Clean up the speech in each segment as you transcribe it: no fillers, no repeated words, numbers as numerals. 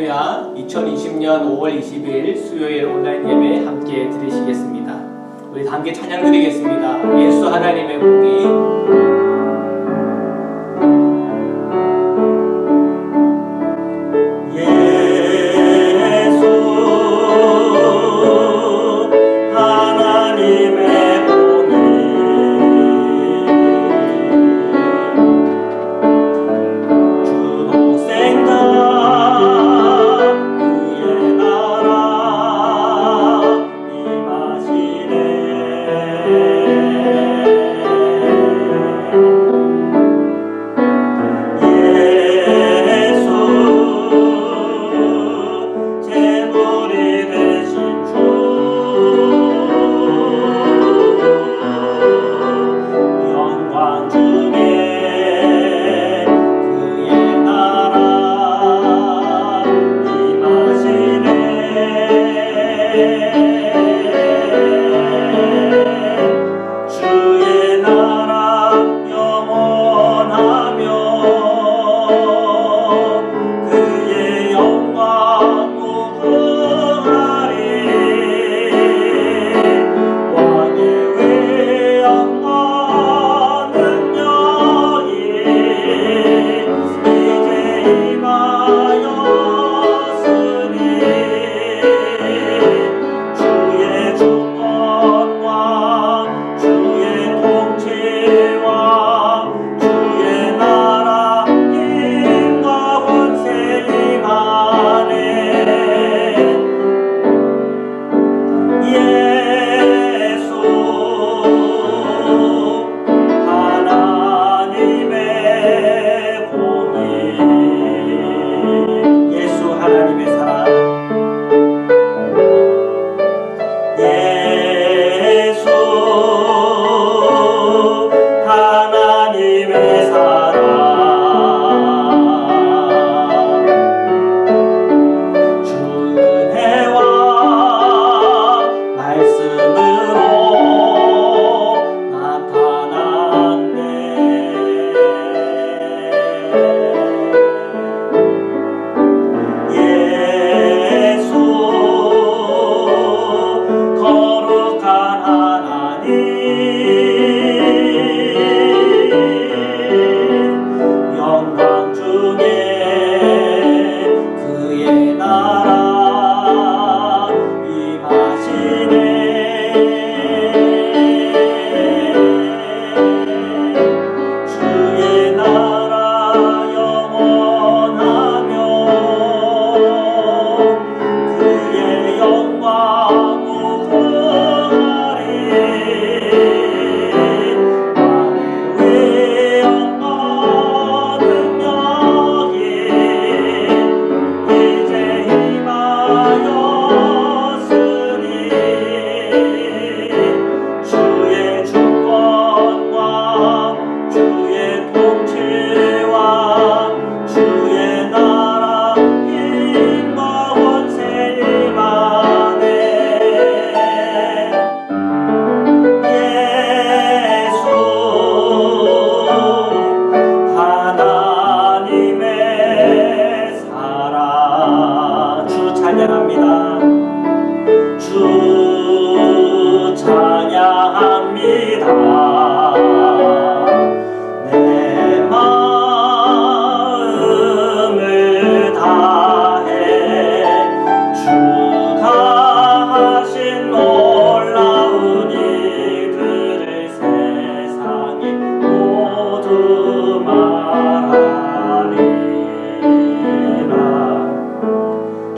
할렐루야. 2020년 5월 20일 수요일 온라인 예배 함께 드리시겠습니다. 우리 함께 찬양 드리겠습니다. 예수 하나님의 공의.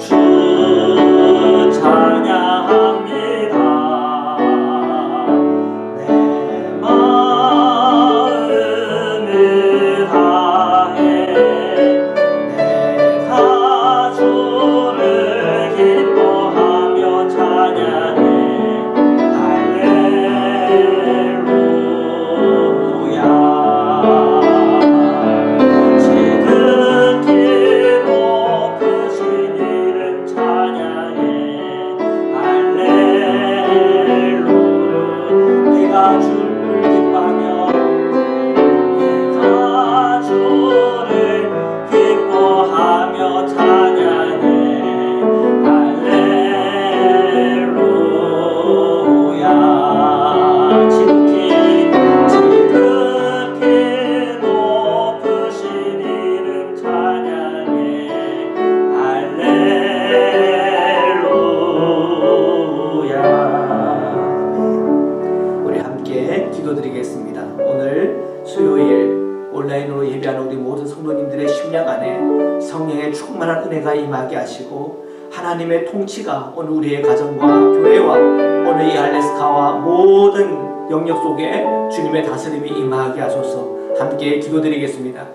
주 충만한 은혜가 임하게 하시고 하나님의 통치가 오늘 우리의 가정과 교회와 오늘 이 알래스카와 모든 영역 속에 주님의 다스림이 임하게 하소서. 함께 기도드리겠습니다.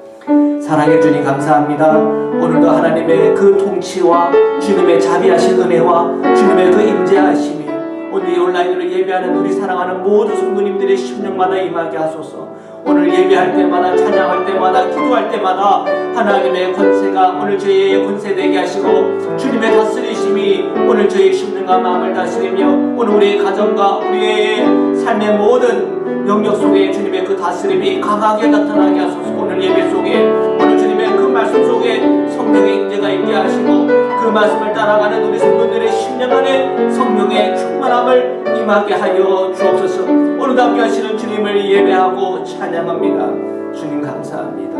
사랑의 주님 감사합니다. 오늘도 하나님의 그 통치와 주님의 자비하신 은혜와 주님의 그 임재하심이 오늘 이 온라인으로 예배하는 우리 사랑하는 모든 성도님들의 심령마다 임하게 하소서. 오늘 예배할 때마다 찬양할 때마다 기도할 때마다 하나님의 권세가 오늘 저희의 권세되게 하시고 주님의 다스리심이 오늘 저희의 심령과 마음을 다스리며 오늘 우리의 가정과 우리의 삶의 모든 영역 속에 주님의 그 다스림이 강하게 나타나게 하소서. 오늘 예배 속에 오늘 주님의 그 말씀 속에 성령의 임재가 있게 하시고 그 말씀을 따라가는 우리 성도들의 심령 안에 성령의 충만함을 임하게 하여 주옵소서. 오늘도 함께 하시는 주님을 예배하고 찬양합니다. 주님 감사합니다.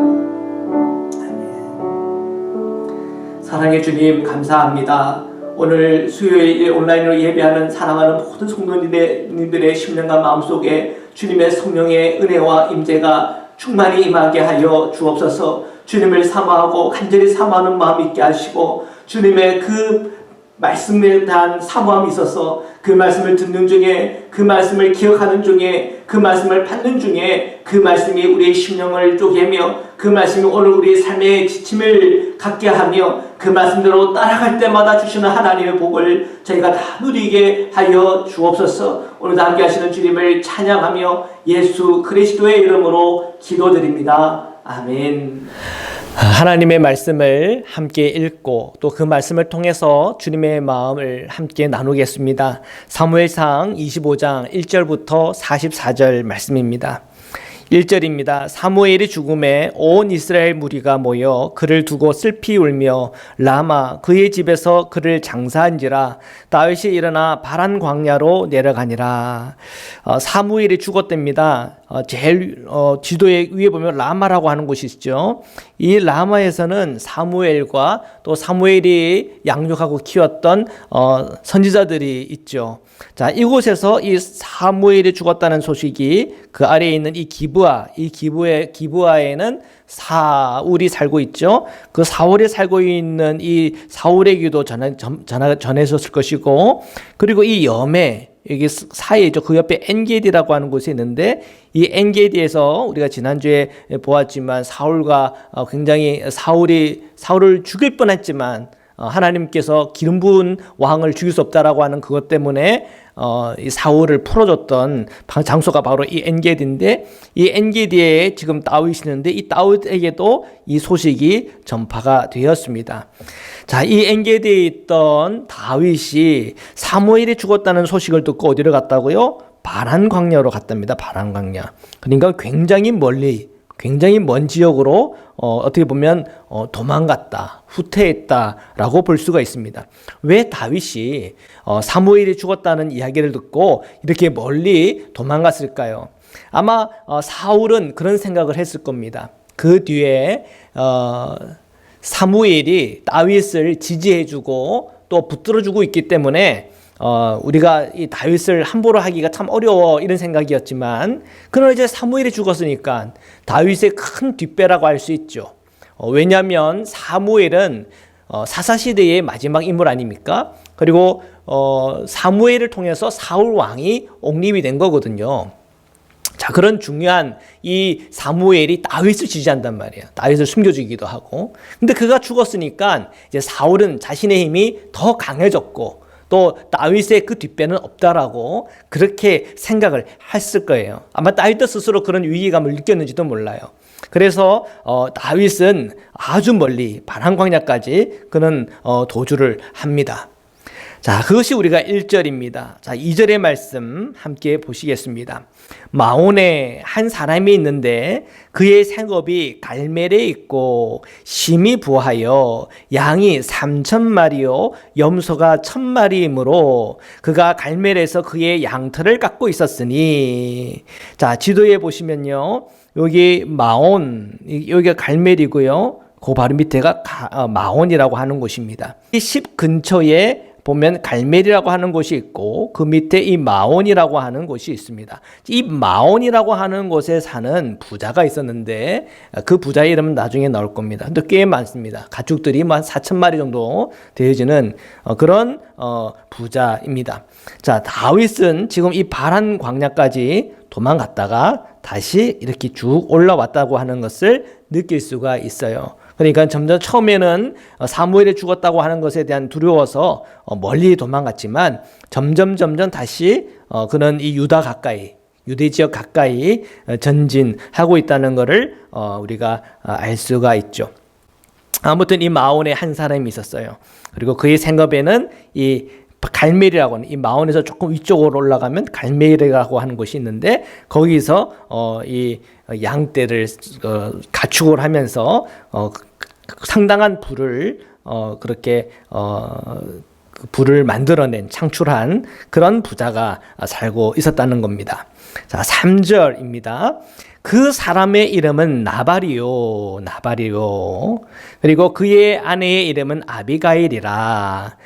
아멘. 사랑의 주님 감사합니다. 오늘 수요일 온라인으로 예배하는 사랑하는 모든 성도님들의 심령과 마음속에 주님의 성령의 은혜와 임재가 충만히 임하게 하여 주옵소서. 주님을 사모하고 간절히 사모하는 마음 있게 하시고 주님의 그 말씀에 대한 사모함이 있어서 그 말씀을 듣는 중에 그 말씀을 기억하는 중에 그 말씀을 받는 중에 그 말씀이 우리의 심령을 쪼개며 그 말씀이 오늘 우리의 삶의 지침을 갖게 하며 그 말씀대로 따라갈 때마다 주시는 하나님의 복을 저희가 다 누리게 하여 주옵소서. 오늘도 함께 하시는 주님을 찬양하며 예수 그리스도의 이름으로 기도드립니다. 아멘. 하나님의 말씀을 함께 읽고 또 그 말씀을 통해서 주님의 마음을 함께 나누겠습니다. 사무엘상 25장 1절부터 44절 말씀입니다. 1절입니다. 사무엘이 죽음에 온 이스라엘 무리가 모여 그를 두고 슬피 울며 라마 그의 집에서 그를 장사한지라. 다윗이 일어나 바란 광야로 내려가니라. 사무엘이 죽었답니다. 제일 지도에 위에 보면 라마라고 하는 곳이 있죠. 이 라마에서는 사무엘과 또 사무엘이 양육하고 키웠던 선지자들이 있죠. 자, 이곳에서 이 사무엘이 죽었다는 소식이 그 아래에 있는 이 기브아에는 사울이 살고 있죠. 그 사울이 살고 있는 이 사울에게도 전해졌을 것이고, 그리고 이 염에 여기 사이에 있죠. 그 옆에 엔게디라고 하는 곳이 있는데 이 엔게디에서 우리가 지난주에 보았지만 사울과 굉장히 사울을 죽일 뻔했지만 하나님께서 기름 부은 왕을 죽일 수 없다라고 하는 그것 때문에 이 사울을 풀어줬던 장소가 바로 이 엔게디인데 이 엔게디에 지금 다윗이 있는데 이 다윗에게도 이 소식이 전파가 되었습니다. 자, 이 엔게디에 있던 다윗이 사무엘이 죽었다는 소식을 듣고 어디로 갔다고요? 바란 광야로 갔답니다. 바란 광야. 그러니까 굉장히 먼 지역으로 어떻게 보면 도망갔다, 후퇴했다라고 볼 수가 있습니다. 왜 다윗이 사무엘이 죽었다는 이야기를 듣고 이렇게 멀리 도망갔을까요? 아마 사울은 그런 생각을 했을 겁니다. 그 뒤에 사무엘이 다윗을 지지해주고 또 붙들어주고 있기 때문에 우리가 이 다윗을 함부로 하기가 참 어려워 이런 생각이었지만 그러나 이제 사무엘이 죽었으니까 다윗의 큰 뒷배라고 할 수 있죠. 왜냐하면 사무엘은 사사시대의 마지막 인물 아닙니까? 그리고 사무엘을 통해서 사울 왕이 옹립이 된 거거든요. 자, 그런 중요한 이 사무엘이 다윗을 지지한단 말이에요. 다윗을 숨겨주기도 하고. 근데 그가 죽었으니까 이제 사울은 자신의 힘이 더 강해졌고 또 다윗의 그 뒷배는 없다라고 그렇게 생각을 했을 거예요. 아마 다윗도 스스로 그런 위기감을 느꼈는지도 몰라요. 그래서 다윗은 아주 멀리 바란 광야까지 그는 도주를 합니다. 자, 그것이 우리가 1절입니다. 자, 2절의 말씀 함께 보시겠습니다. 마온에 한 사람이 있는데 그의 생업이 갈멜에 있고 심이 부하여 양이 3,000마리요 염소가 1,000마리이므로 그가 갈멜에서 그의 양털을 깎고 있었으니. 자, 지도에 보시면요, 여기 마온, 여기가 갈멜이고요, 그 바로 밑에가 마온이라고 하는 곳입니다. 이 십 근처에 보면 갈멜이라고 하는 곳이 있고 그 밑에 이 마온이라고 하는 곳이 있습니다. 이 마온이라고 하는 곳에 사는 부자가 있었는데 그 부자의 이름은 나중에 나올 겁니다. 근데 꽤 많습니다. 가축들이 한 4,000마리 정도 되어지는 그런 부자입니다. 자, 다윗은 지금 이 바란 광야까지 도망갔다가 다시 이렇게 쭉 올라왔다고 하는 것을 느낄 수가 있어요. 그러니까 점점 처음에는 사무엘이 죽었다고 하는 것에 대한 두려워서 멀리 도망갔지만 점점 다시 그는 이 유다 가까이, 유대 지역 가까이 전진하고 있다는 것을 우리가 알 수가 있죠. 아무튼 이 마온에 한 사람이 있었어요. 그리고 그의 생업에는 이 갈멜이라고 하는 이 마온에서 조금 위쪽으로 올라가면 갈멜이라고 하는 곳이 있는데 거기서 이 양떼를 가축을 하면서 상당한 부를 그렇게 부를 만들어낸 창출한 그런 부자가 살고 있었다는 겁니다. 자, 3절입니다. 그 사람의 이름은 나발이요. 그리고 그의 아내의 이름은 아비가일이라.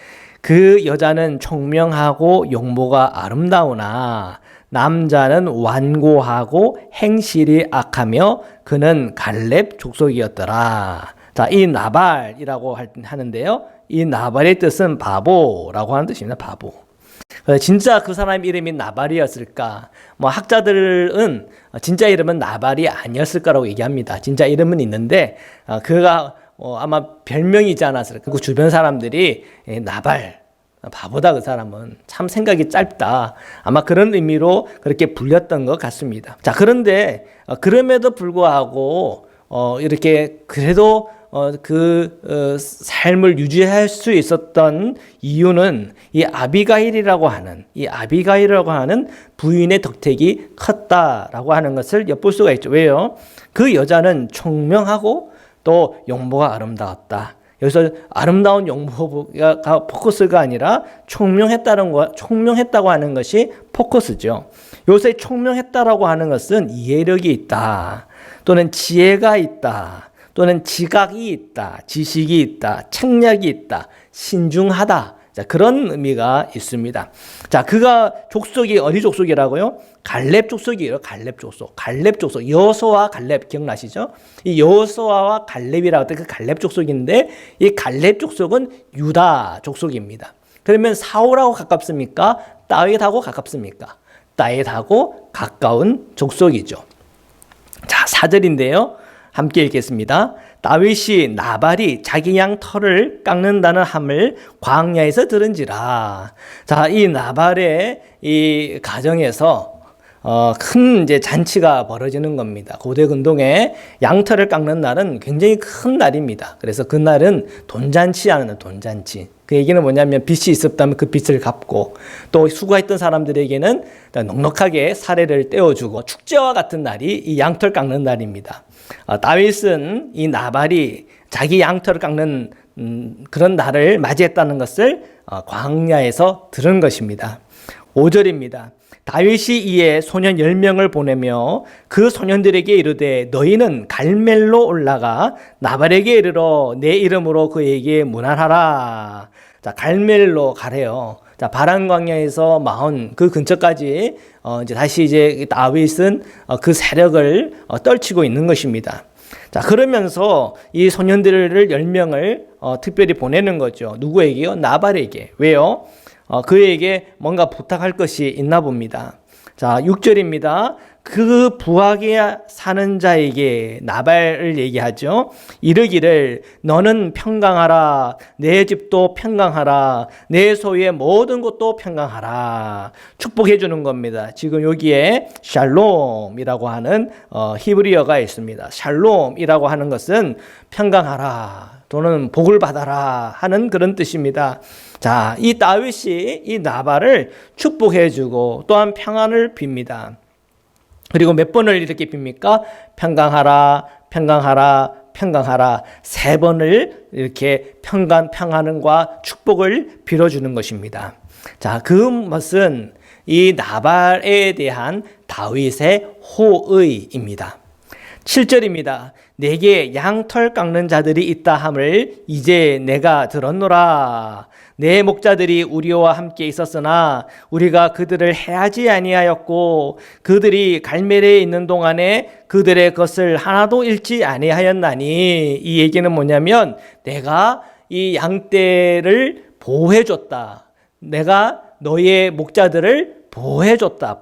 그 여자는 총명하고 용모가 아름다우나 남자는 완고하고 행실이 악하며 그는 갈렙 족속이었더라. 자, 이 나발이라고 하는데요. 이 나발의 뜻은 바보라고 하는 뜻입니다. 바보. 진짜 그 사람 이름이 나발이었을까? 학자들은 진짜 이름은 나발이 아니었을까라고 얘기합니다. 진짜 이름은 있는데 그가 아마 별명이지 않았을까. 그 주변 사람들이 나발, 바보다 그 사람은 참 생각이 짧다. 아마 그런 의미로 그렇게 불렸던 것 같습니다. 자, 그런데 그럼에도 불구하고 이렇게 그래도 그 삶을 유지할 수 있었던 이유는 이 아비가일이라고 하는 부인의 덕택이 컸다라고 하는 것을 엿볼 수가 있죠. 왜요? 그 여자는 총명하고 또 용모가 아름다웠다. 여기서 아름다운 용모가 포커스가 아니라 총명했다고 하는 것이 포커스죠. 요새 총명했다라고 하는 것은 이해력이 있다. 또는 지혜가 있다. 또는 지각이 있다. 지식이 있다. 책략이 있다. 신중하다. 자, 그런 의미가 있습니다. 자, 그가 족속이 어디 족속이라고요? 갈렙 족속이에요. 갈렙 족속. 여호수아와 갈렙 기억나시죠? 이 여호수아와 갈렙이라고 할 때 그 갈렙 족속인데 이 갈렙 족속은 유다 족속입니다. 그러면 사울하고 가깝습니까? 다윗하고 가깝습니까? 다윗하고 가까운 족속이죠. 자, 4절인데요. 함께 읽겠습니다. 다윗이 나발이 자기 양 털을 깎는다는 함을 광야에서 들은지라. 자, 이 나발의 이 가정에서 큰 이제 잔치가 벌어지는 겁니다. 고대 근동에 양털을 깎는 날은 굉장히 큰 날입니다. 그래서 그 날은 돈잔치 하는 돈잔치. 그 얘기는 뭐냐면 빚이 있었다면 그 빚을 갚고 또 수고했던 사람들에게는 넉넉하게 사례를 떼어주고 축제와 같은 날이 이 양털 깎는 날입니다. 다윗은 이 나발이 자기 양털을 깎는 그런 날을 맞이했다는 것을 광야에서 들은 것입니다. 5절입니다. 다윗이 이에 소년 10명을 보내며 그 소년들에게 이르되 너희는 갈멜로 올라가 나발에게 이르러 내 이름으로 그에게 문안하라. 자, 갈멜로 가래요. 자, 바란 광야에서 마온 그 근처까지 이제 다시 이제 다윗은 그 세력을 떨치고 있는 것입니다. 자, 그러면서 이 소년들을 10명을 특별히 보내는 거죠. 누구에게요? 나발에게. 왜요? 그에게 뭔가 부탁할 것이 있나 봅니다. 자, 6절입니다. 그 부하게 사는 자에게 나발을 얘기하죠. 이르기를 너는 평강하라. 내 집도 평강하라. 내 소유의 모든 것도 평강하라. 축복해 주는 겁니다. 지금 여기에 샬롬이라고 하는 히브리어가 있습니다. 샬롬이라고 하는 것은 평강하라 또는 복을 받아라 하는 그런 뜻입니다. 자, 이 다윗이 이 나발을 축복해 주고 또한 평안을 빕니다. 그리고 몇 번을 이렇게 빕니까? 평강하라, 평강하라, 평강하라. 3번을 이렇게 평안과 축복을 빌어주는 것입니다. 자, 그것은 이 나발에 대한 다윗의 호의입니다. 7절입니다. 내게 양털 깎는 자들이 있다 함을 이제 내가 들었노라. 내 목자들이 우리와 함께 있었으나 우리가 그들을 해하지 아니하였고 그들이 갈멜에 있는 동안에 그들의 것을 하나도 잃지 아니하였나니. 이 얘기는 뭐냐면 내가 이 양떼를 보호해줬다. 내가 너의 목자들을 보호해줬다.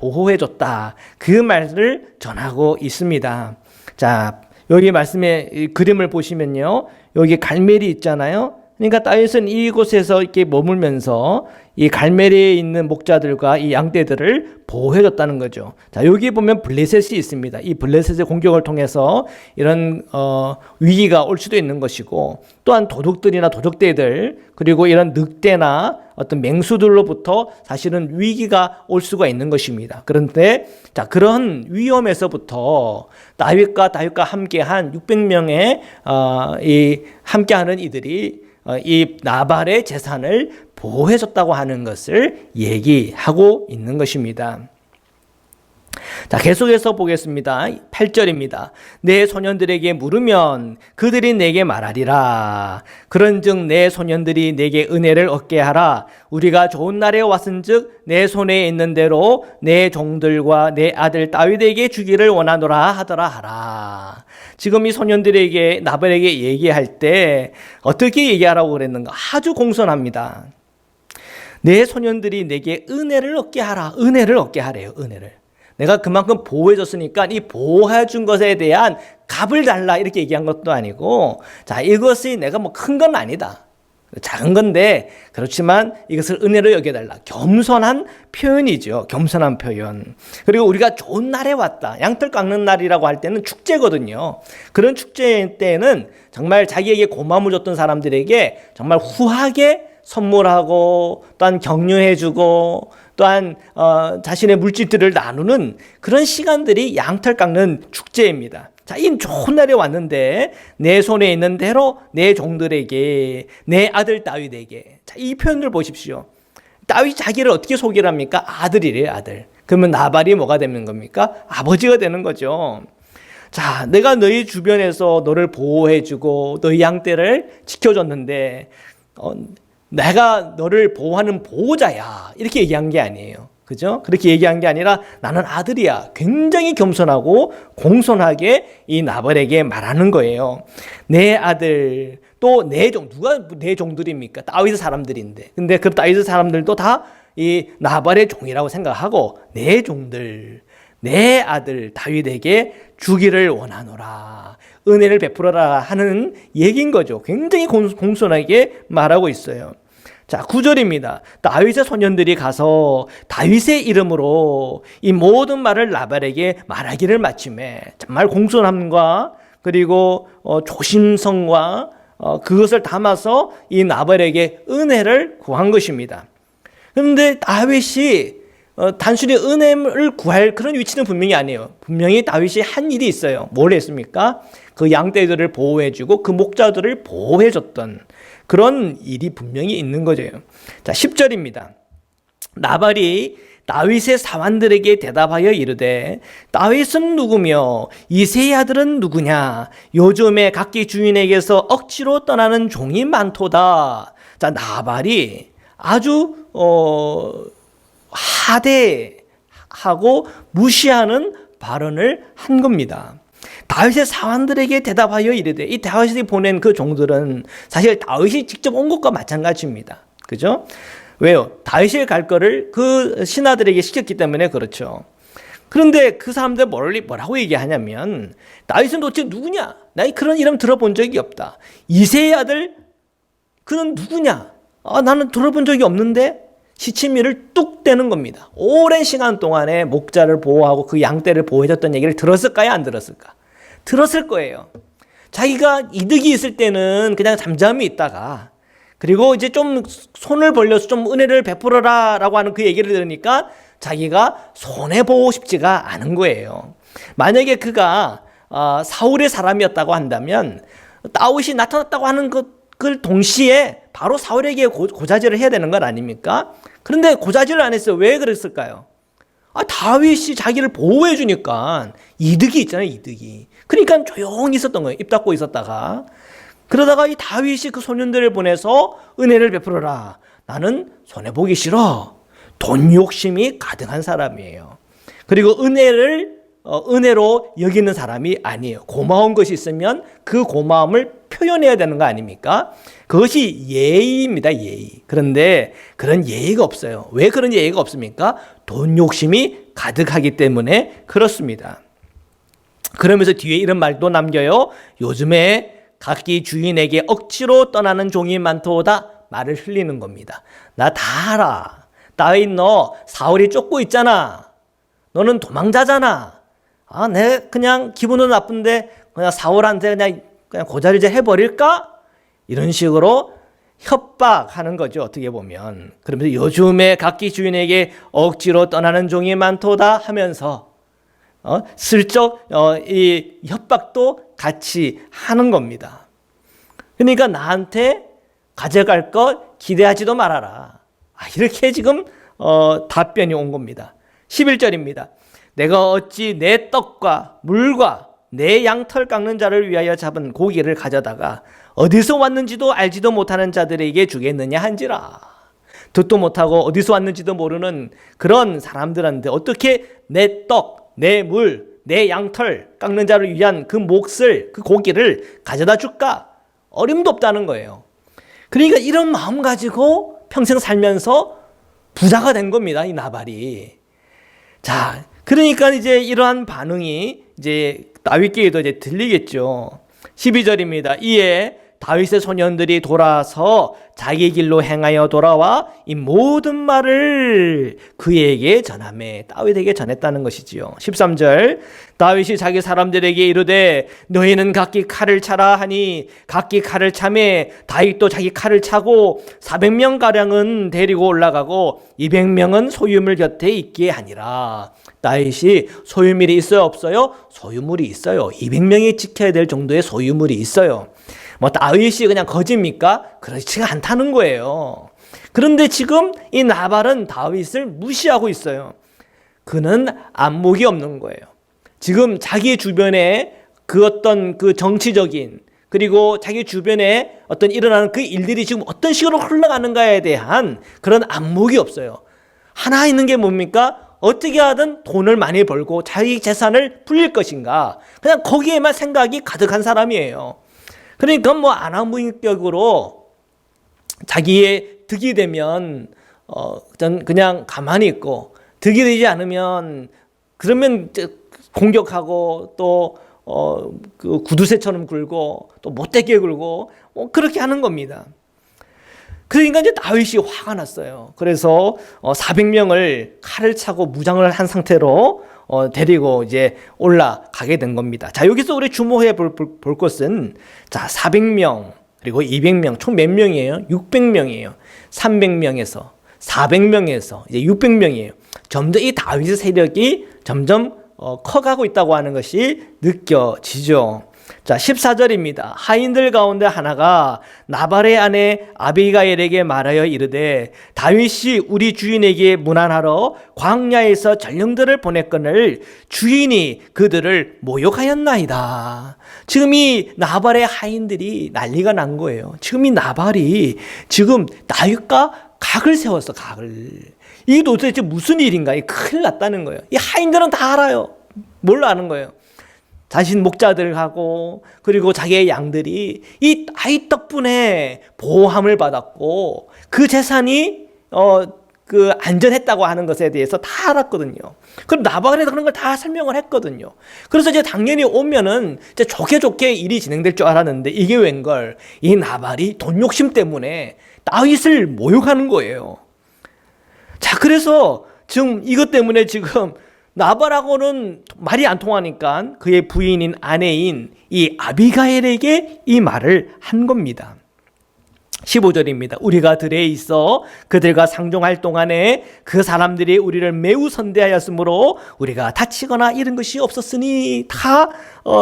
그 말을 전하고 있습니다. 자, 여기 말씀의 그림을 보시면요. 여기 갈멜이 있잖아요. 그러니까 다윗은 이곳에서 이렇게 머물면서 이 갈멜에 있는 목자들과 이 양떼들을 보호해줬다는 거죠. 자, 여기 보면 블레셋이 있습니다. 이 블레셋의 공격을 통해서 이런 위기가 올 수도 있는 것이고, 또한 도둑들이나 도적대들, 그리고 이런 늑대나 어떤 맹수들로부터 사실은 위기가 올 수가 있는 것입니다. 그런데 자, 그런 위험에서부터 다윗과 함께한 600명의 이 함께하는 이들이 이 나발의 재산을 보호해줬다고 하는 것을 얘기하고 있는 것입니다. 자, 계속해서 보겠습니다. 8절입니다. 내 소년들에게 물으면 그들이 내게 말하리라. 그런즉 내 소년들이 내게 은혜를 얻게 하라. 우리가 좋은 날에 왔은즉 내 손에 있는 대로 내 종들과 내 아들 다윗에게 주기를 원하노라 하더라 하라. 지금 이 소년들에게 나발에게 얘기할 때 어떻게 얘기하라고 그랬는가? 아주 공손합니다. 내 소년들이 내게 은혜를 얻게 하라. 은혜를 얻게 하래요. 은혜를. 내가 그만큼 보호해줬으니까 이 보호해준 것에 대한 값을 달라 이렇게 얘기한 것도 아니고, 자, 이것이 내가 뭐 큰 건 아니다. 작은 건데 그렇지만 이것을 은혜로 여겨달라. 겸손한 표현이죠. 겸손한 표현. 그리고 우리가 좋은 날에 왔다. 양털 깎는 날이라고 할 때는 축제거든요. 그런 축제 때는 정말 자기에게 고마움을 줬던 사람들에게 정말 후하게 선물하고 또한 격려해주고 또한 자신의 물질들을 나누는 그런 시간들이 양털 깎는 축제입니다. 자, 이 좋은 날에 왔는데 내 손에 있는 대로 내 종들에게, 내 아들 다윗에게. 자, 이 표현을 보십시오. 다윗이 자기를 어떻게 소개를 합니까? 아들이래요, 아들. 그러면 나발이 뭐가 되는 겁니까? 아버지가 되는 거죠. 자, 내가 너희 주변에서 너를 보호해주고 너희 양떼를 지켜줬는데 내가 너를 보호하는 보호자야. 이렇게 얘기한 게 아니에요. 그죠? 그렇게 얘기한 게 아니라 나는 아들이야. 굉장히 겸손하고 공손하게 이 나발에게 말하는 거예요. 내 아들, 또 내 종, 누가 내 종들입니까? 다윗의 사람들인데. 근데 그 다윗의 사람들도 다 이 나발의 종이라고 생각하고 내 종들, 내 아들 다윗에게 주기를 원하노라. 은혜를 베풀어라 하는 얘기인 거죠. 굉장히 공손하게 말하고 있어요. 자, 9절입니다. 다윗의 소년들이 가서 다윗의 이름으로 이 모든 말을 나발에게 말하기를 마침에 정말 공손함과 그리고 조심성과 그것을 담아서 이 나발에게 은혜를 구한 것입니다. 그런데 다윗이 단순히 은혜를 구할 그런 위치는 분명히 아니에요. 분명히 다윗이 한 일이 있어요. 뭘 했습니까? 그 양떼들을 보호해주고 그 목자들을 보호해줬던 그런 일이 분명히 있는 거죠. 자, 10절입니다. 나발이 다윗의 사환들에게 대답하여 이르되 다윗은 누구며 이새의 아들은 누구냐? 요즘에 각기 주인에게서 억지로 떠나는 종이 많도다. 자, 나발이 아주 하대하고 무시하는 발언을 한 겁니다. 다윗의 사환들에게 대답하여 이르되, 이 다윗이 보낸 그 종들은 사실 다윗이 직접 온 것과 마찬가지입니다. 그죠? 왜요? 다윗이 갈 거를 그 신하들에게 시켰기 때문에 그렇죠. 그런데 그 사람들 뭐라고 얘기하냐면 다윗은 도대체 누구냐? 나 그런 이름 들어본 적이 없다. 이새의 아들 그는 누구냐? 나는 들어본 적이 없는데 시치미를 뚝 떼는 겁니다. 오랜 시간 동안에 목자를 보호하고 그 양떼를 보호해줬던 얘기를 들었을까요? 안 들었을까? 들었을 거예요. 자기가 이득이 있을 때는 그냥 잠잠히 있다가 그리고 이제 좀 손을 벌려서 좀 은혜를 베풀어라 라고 하는 그 얘기를 들으니까 자기가 손해보고 싶지가 않은 거예요. 만약에 그가 사울의 사람이었다고 한다면 다윗이 나타났다고 하는 그 동시에 바로 사울에게 고자질을 해야 되는 건 아닙니까? 그런데 고자질을 안 했어요. 왜 그랬을까요? 다윗이 자기를 보호해 주니까 이득이 있잖아요, 이득이. 그러니까 조용히 있었던 거예요. 입 닫고 있었다가. 그러다가 이 다윗이 그 소년들을 보내서 은혜를 베풀어라. 나는 손해보기 싫어. 돈 욕심이 가득한 사람이에요. 그리고 은혜로 여기는 사람이 아니에요. 고마운 것이 있으면 그 고마움을 표현해야 되는 거 아닙니까? 그것이 예의입니다, 예의. 그런데 그런 예의가 없어요. 왜 그런 예의가 없습니까? 돈 욕심이 가득하기 때문에 그렇습니다. 그러면서 뒤에 이런 말도 남겨요. 요즘에 각기 주인에게 억지로 떠나는 종이 많도다. 말을 흘리는 겁니다. 나 다 알아. 다윗 너 사울이 쫓고 있잖아. 너는 도망자잖아. 내 그냥 기분은 나쁜데 그냥 사울한테 그냥 고자리제 해버릴까? 이런 식으로 협박하는 거죠. 어떻게 보면. 그러면서 요즘에 각기 주인에게 억지로 떠나는 종이 많도다 하면서 슬쩍 이 협박도 같이 하는 겁니다. 그러니까 나한테 가져갈 것 기대하지도 말아라. 이렇게 지금 답변이 온 겁니다. 11절입니다. 내가 어찌 내 떡과 물과 내 양털 깎는 자를 위하여 잡은 고기를 가져다가 어디서 왔는지도 알지도 못하는 자들에게 주겠느냐 한지라. 듣도 못하고 어디서 왔는지도 모르는 그런 사람들한테 어떻게 내 떡, 내 물, 내 양털 깎는 자를 위한 그 몫을, 그 고기를 가져다 줄까? 어림도 없다는 거예요. 그러니까 이런 마음 가지고 평생 살면서 부자가 된 겁니다, 이 나발이. 자, 그러니까 이제 이러한 반응이 이제 다윗에게도 이제 들리겠죠. 12절입니다. 이에 다윗의 소년들이 돌아서 자기 길로 행하여 돌아와 이 모든 말을 그에게 전하매, 다윗에게 전했다는 것이지요. 13절 다윗이 자기 사람들에게 이르되 너희는 각기 칼을 차라 하니 각기 칼을 차매 다윗도 자기 칼을 차고 400명가량은 데리고 올라가고 200명은 소유물 곁에 있게 하니라. 다윗이 소유물이 있어요, 없어요? 소유물이 있어요. 200명이 지켜야 될 정도의 소유물이 있어요. 다윗이 그냥 거지입니까? 그렇지가 않다는 거예요. 그런데 지금 이 나발은 다윗을 무시하고 있어요. 그는 안목이 없는 거예요. 지금 자기 주변에 그 어떤 그 정치적인 그리고 자기 주변에 어떤 일어나는 그 일들이 지금 어떤 식으로 흘러가는가에 대한 그런 안목이 없어요. 하나 있는 게 뭡니까? 어떻게 하든 돈을 많이 벌고 자기 재산을 불릴 것인가. 그냥 거기에만 생각이 가득한 사람이에요. 그러니까 아나무인격으로 자기의 득이 되면 그냥 가만히 있고 득이 되지 않으면 그러면 공격하고 또 그 구두쇠처럼 굴고 또 못되게 굴고 그렇게 하는 겁니다. 그러니까 이제 다윗이 화가 났어요. 그래서 400명을 칼을 차고 무장을 한 상태로 데리고 이제 올라가게 된 겁니다. 자, 여기서 우리 주목해 볼 것은, 자, 400명, 그리고 200명, 총 몇 명이에요? 600명이에요. 300명에서, 400명에서, 이제 600명이에요. 점점 이 다윗의 세력이 점점 커가고 있다고 하는 것이 느껴지죠. 자, 14절입니다. 하인들 가운데 하나가 나발의 아내 아비가일에게 말하여 이르되 다윗이 우리 주인에게 문안하러 광야에서 전령들을 보냈거늘 주인이 그들을 모욕하였나이다. 지금 이 나발의 하인들이 난리가 난 거예요. 지금 이 나발이 지금 다윗과 각을 세웠어, 각을. 이게 도대체 무슨 일인가? 큰일 났다는 거예요. 이 하인들은 다 알아요. 뭘 아는 거예요? 자신 목자들하고 그리고 자기의 양들이 이 다윗 덕분에 보호함을 받았고 그 재산이 그 안전했다고 하는 것에 대해서 다 알았거든요. 그럼 나발에서 그런 걸 다 설명을 했거든요. 그래서 이제 당연히 오면은 이제 좋게 일이 진행될 줄 알았는데 이게 웬걸? 이 나발이 돈 욕심 때문에 다윗을 모욕하는 거예요. 자, 그래서 지금 이것 때문에 지금 나발하고는 말이 안 통하니까 그의 부인인 아내인 이 아비가일에게 이 말을 한 겁니다. 15절입니다. 우리가 들에 있어 그들과 상종할 동안에 그 사람들이 우리를 매우 선대하였으므로 우리가 다치거나 이런 것이 없었으니 다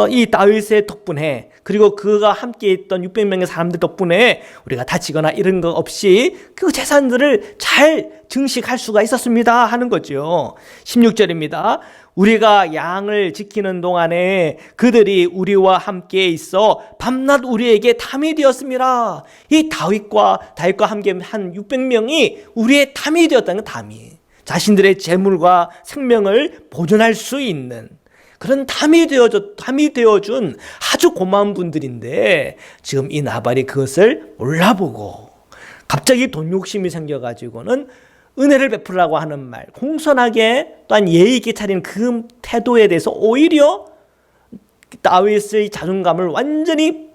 이 다윗의 덕분에, 그리고 그가 함께 있던 600명의 사람들 덕분에 우리가 다치거나 이런 거 없이 그 재산들을 잘 증식할 수가 있었습니다 하는 거죠. 16절입니다. 우리가 양을 지키는 동안에 그들이 우리와 함께 있어 밤낮 우리에게 담이 되었습니다. 이 다윗과 함께 한 600명이 우리의 담이 되었다는 담이, 자신들의 재물과 생명을 보존할 수 있는 그런 담이 되어준 아주 고마운 분들인데, 지금 이 나발이 그것을 몰라보고 갑자기 돈 욕심이 생겨가지고는 은혜를 베풀라고 하는 말, 공손하게 또한 예의 있게 차린 그 태도에 대해서 오히려 다윗의 자존감을 완전히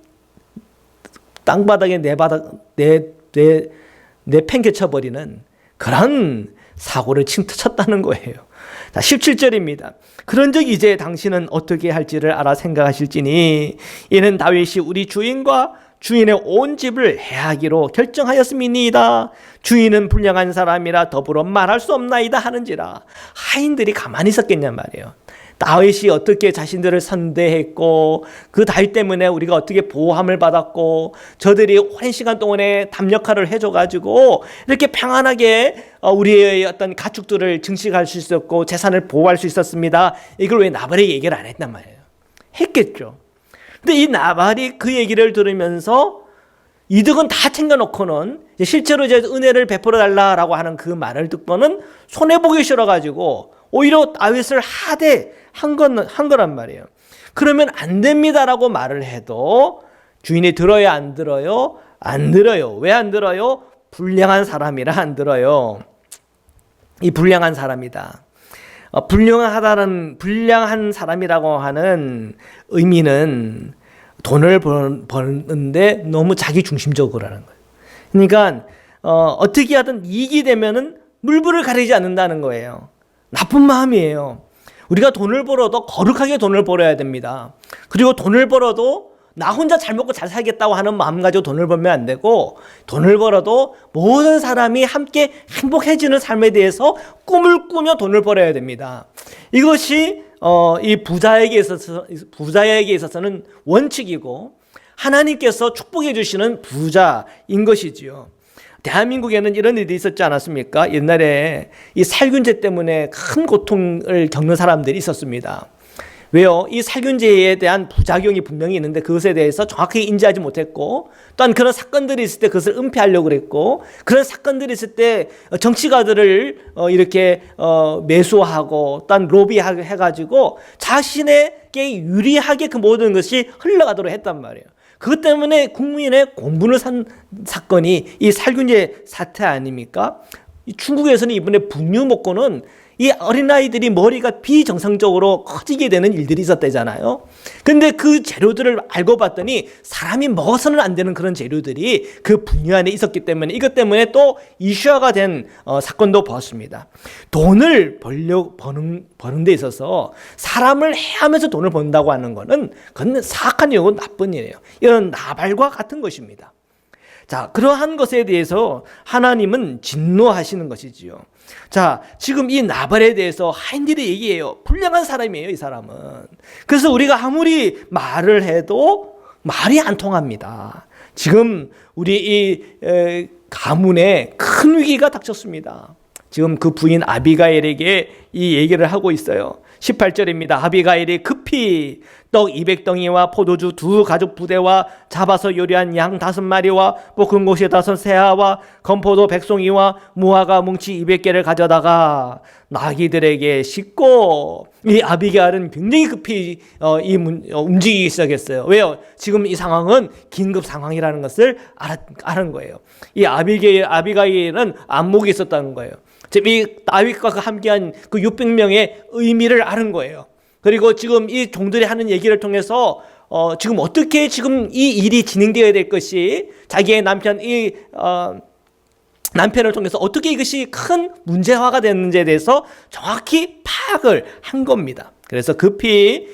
땅바닥에 내팽개쳐버리는 그런 사고를 쳤다는 거예요. 자, 17절입니다. 그런즉 이제 당신은 어떻게 할지를 알아 생각하실지니 이는 다윗이 우리 주인과 주인의 온 집을 해하기로 결정하였음이니이다. 주인은 불량한 사람이라 더불어 말할 수 없나이다 하는지라. 하인들이 가만히 있었겠냐 말이에요. 다윗이 어떻게 자신들을 선대했고, 그 다윗 때문에 우리가 어떻게 보호함을 받았고, 저들이 오랜 시간 동안에 담 역할을 해줘가지고 이렇게 평안하게 우리의 어떤 가축들을 증식할 수 있었고 재산을 보호할 수 있었습니다. 이걸 왜 나발에게 얘기를 안 했단 말이에요? 했겠죠. 근데 이 나발이 그 얘기를 들으면서 이득은 다 챙겨놓고는 실제로 이제 은혜를 베풀어 달라라고 하는 그 말을 듣고는 손해보기 싫어가지고 오히려 다윗을 하대한 거란 말이에요. 그러면 안 됩니다라고 말을 해도 주인이 들어요, 안 들어요? 안 들어요. 왜 안 들어요? 불량한 사람이라 안 들어요. 이 불량한 사람이다. 불량한 사람이라고 하는 의미는 돈을 버는데 너무 자기 중심적으로 하는 거예요. 그러니까 어떻게 하든 이익이 되면은 물불을 가리지 않는다는 거예요. 나쁜 마음이에요. 우리가 돈을 벌어도 거룩하게 돈을 벌어야 됩니다. 그리고 돈을 벌어도 나 혼자 잘 먹고 잘 살겠다고 하는 마음 가지고 돈을 벌면 안 되고, 돈을 벌어도 모든 사람이 함께 행복해지는 삶에 대해서 꿈을 꾸며 돈을 벌어야 됩니다. 이것이 이 부자에게 있어서는 원칙이고 하나님께서 축복해 주시는 부자인 것이지요. 대한민국에는 이런 일이 있었지 않았습니까? 옛날에 이 살균제 때문에 큰 고통을 겪는 사람들이 있었습니다. 왜요? 이 살균제에 대한 부작용이 분명히 있는데 그것에 대해서 정확히 인지하지 못했고, 또한 그런 사건들이 있을 때 그것을 은폐하려고 그랬고, 그런 사건들이 있을 때 정치가들을 이렇게 매수하고 또한 로비해가지고 자신에게 유리하게 그 모든 것이 흘러가도록 했단 말이에요. 그것 때문에 국민의 공분을 산 사건이 이 살균제 사태 아닙니까? 중국에서는 이번에 분유 먹고는 이 어린아이들이 머리가 비정상적으로 커지게 되는 일들이 있었대잖아요. 근데 그 재료들을 알고 봤더니 사람이 먹어서는 안 되는 그런 재료들이 그 분유 안에 있었기 때문에 이것 때문에 또 이슈화가 된 사건도 보았습니다. 돈을 버는 데 있어서 사람을 해하면서 돈을 번다고 하는 거는 그건 사악한 일이고 나쁜 일이에요. 이런 나발과 같은 것입니다. 자, 그러한 것에 대해서 하나님은 진노하시는 것이지요. 자, 지금 이 나발에 대해서 하인들이 얘기해요. 불량한 사람이에요, 이 사람은. 그래서 우리가 아무리 말을 해도 말이 안 통합니다. 지금 우리 이 가문에 큰 위기가 닥쳤습니다. 지금 그 부인 아비가일에게 이 얘기를 하고 있어요. 18절입니다. 아비가일이 급히 떡 200덩이와 포도주 2가죽 부대와 잡아서 요리한 양 5마리와 볶은 고시 5 새하와 건포도 100송이와 무화과 뭉치 200개를 가져다가 나귀들에게 싣고, 이 아비가일은 굉장히 급히 움직이기 시작했어요. 왜요? 지금 이 상황은 긴급 상황이라는 것을 아는 거예요. 이 아비가일은 안목이 있었다는 거예요. 이 다윗과 함께한 그 600명의 의미를 아는 거예요. 그리고 지금 이 종들이 하는 얘기를 통해서 지금 어떻게 지금 이 일이 진행되어야 될 것이, 자기의 남편을 통해서 어떻게 이것이 큰 문제화가 됐는지에 대해서 정확히 파악을 한 겁니다. 그래서 급히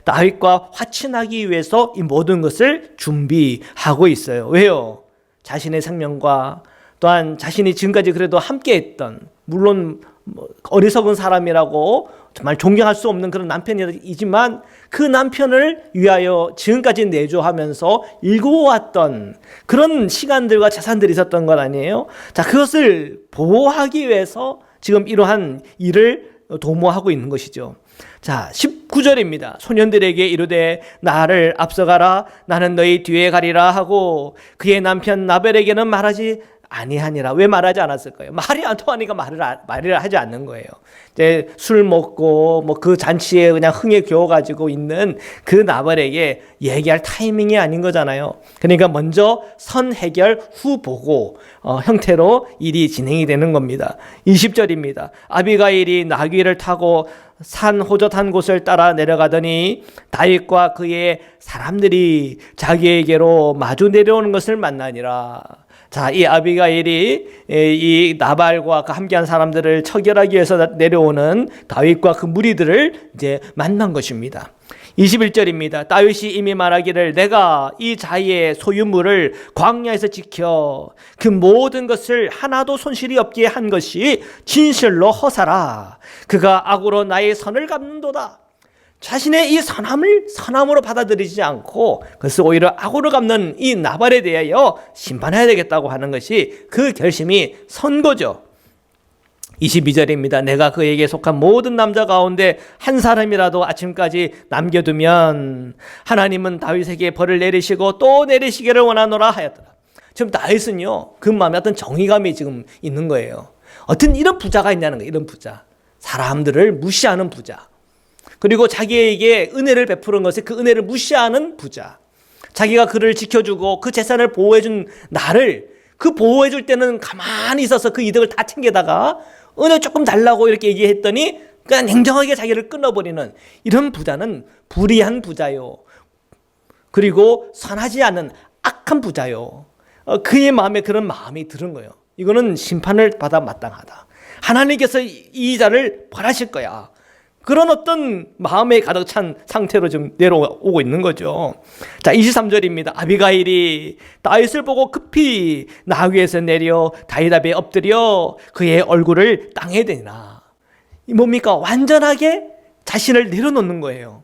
다윗과 화친하기 위해서 이 모든 것을 준비하고 있어요. 왜요? 자신의 생명과 또한 자신이 지금까지 그래도 함께했던, 물론 어리석은 사람이라고 정말 존경할 수 없는 그런 남편이지만 그 남편을 위하여 지금까지 내조하면서 일구어왔던 그런 시간들과 재산들이 있었던 것 아니에요? 자, 그것을 보호하기 위해서 지금 이러한 일을 도모하고 있는 것이죠. 자, 19절입니다. 소년들에게 이르되 나를 앞서가라, 나는 너희 뒤에 가리라 하고 그의 남편 나벨에게는 말하지 아니하니라. 왜 말하지 않았을까요? 말이 안 통하니까 말을 하지 않는 거예요. 이제 술 먹고 뭐 그 잔치에 그냥 흥에 겨워가지고 있는 그 나발에게 얘기할 타이밍이 아닌 거잖아요. 그러니까 먼저 선 해결 후 보고 형태로 일이 진행이 되는 겁니다. 20절입니다. 아비가일이 나귀를 타고 산 호젓한 곳을 따라 내려가더니 다윗과 그의 사람들이 자기에게로 마주 내려오는 것을 만나니라. 자, 이 아비가일이 이 나발과 그 함께한 사람들을 처결하기 위해서 내려오는 다윗과 그 무리들을 이제 만난 것입니다. 21절입니다. 다윗이 이미 말하기를 내가 이 자의 소유물을 광야에서 지켜 그 모든 것을 하나도 손실이 없게 한 것이 진실로 허사라. 그가 악으로 나의 선을 갚는도다. 자신의 이 선함을 선함으로 받아들이지 않고 그것을 오히려 악으로 갚는 이 나발에 대하여 심판해야 되겠다고 하는 것이 그 결심이 선 거죠. 22절입니다. 내가 그에게 속한 모든 남자 가운데 한 사람이라도 아침까지 남겨두면 하나님은 다윗에게 벌을 내리시고 또 내리시기를 원하노라 하였더라. 지금 다윗은요, 그 마음에 어떤 정의감이 지금 있는 거예요. 어떤 이런 부자가 있냐는 거예요. 이런 부자, 사람들을 무시하는 부자, 그리고 자기에게 은혜를 베푸는 것에 그 은혜를 무시하는 부자, 자기가 그를 지켜주고 그 재산을 보호해준 나를 그 보호해줄 때는 가만히 있어서 그 이득을 다 챙겨다가 은혜 조금 달라고 이렇게 얘기했더니 그냥 냉정하게 자기를 끊어버리는 이런 부자는 불의한 부자요, 그리고 선하지 않은 악한 부자요. 그의 마음에 그런 마음이 들은 거예요. 이거는 심판을 받아 마땅하다. 하나님께서 이 자를 벌하실 거야. 그런 어떤 마음에 가득 찬 상태로 좀 내려오고 있는 거죠. 자, 23절입니다. 아비가일이 다윗을 보고 급히 나귀에서 내려 다윗 앞에 엎드려 그의 얼굴을 땅에 대나. 뭡니까? 완전하게 자신을 내려놓는 거예요.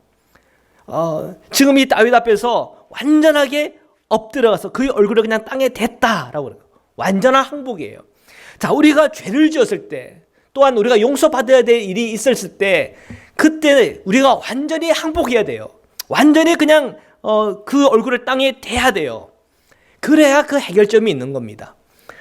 지금 이 다윗 앞에서 완전하게 엎드려서 그의 얼굴을 그냥 땅에 댔다라고 그래요. 완전한 항복이에요. 자, 우리가 죄를 지었을 때, 또한 우리가 용서받아야 될 일이 있었을 때, 그때 우리가 완전히 항복해야 돼요. 완전히 그냥 그 얼굴을 땅에 대야 돼요. 그래야 그 해결점이 있는 겁니다.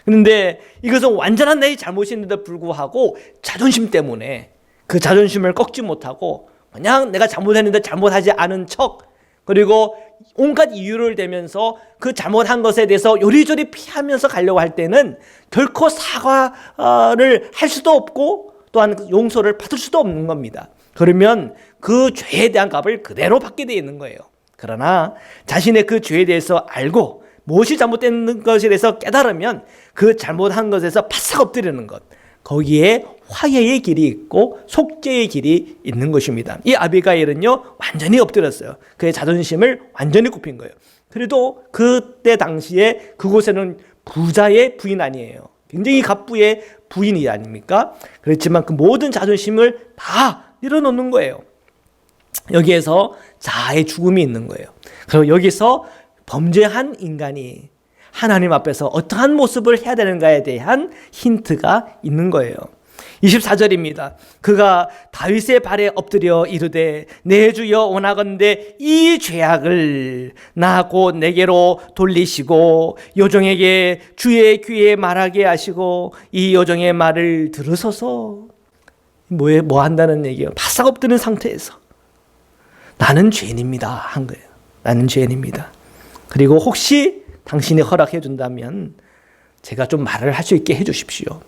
그런데 이것은 완전한 내 잘못인데도 불구하고 자존심 때문에 그 자존심을 꺾지 못하고 그냥 내가 잘못했는데 잘못하지 않은 척, 그리고 온갖 이유를 대면서 그 잘못한 것에 대해서 요리조리 피하면서 가려고 할 때는 결코 사과를 할 수도 없고 또한 용서를 받을 수도 없는 겁니다. 그러면 그 죄에 대한 값을 그대로 받게 되어 있는 거예요. 그러나 자신의 그 죄에 대해서 알고 무엇이 잘못된 것에 대해서 깨달으면 그 잘못한 것에서 바싹 엎드리는 것, 거기에 화해의 길이 있고 속죄의 길이 있는 것입니다. 이 아비가일은요, 완전히 엎드렸어요. 그의 자존심을 완전히 굽힌 거예요. 그래도 그때 당시에 그곳에는 부자의 부인 아니에요. 굉장히 갑부의 부인이 아닙니까? 그렇지만 그 모든 자존심을 다 내려놓는 거예요. 여기에서 자아의 죽음이 있는 거예요. 그리고 여기서 범죄한 인간이 하나님 앞에서 어떠한 모습을 해야 되는가에 대한 힌트가 있는 거예요. 24절입니다. 그가 다윗의 발에 엎드려 이르되 내 주여 원하건대 이 죄악을 나 곧 내게로 돌리시고 요정에게 주의 귀에 말하게 하시고 이 요정의 말을 들으소서. 뭐 한다는 얘기예요? 바싹 엎드린 상태에서 나는 죄인입니다 한 거예요. 나는 죄인입니다. 그리고 혹시 당신이 허락해 준다면 제가 좀 말을 할 수 있게 해 주십시오.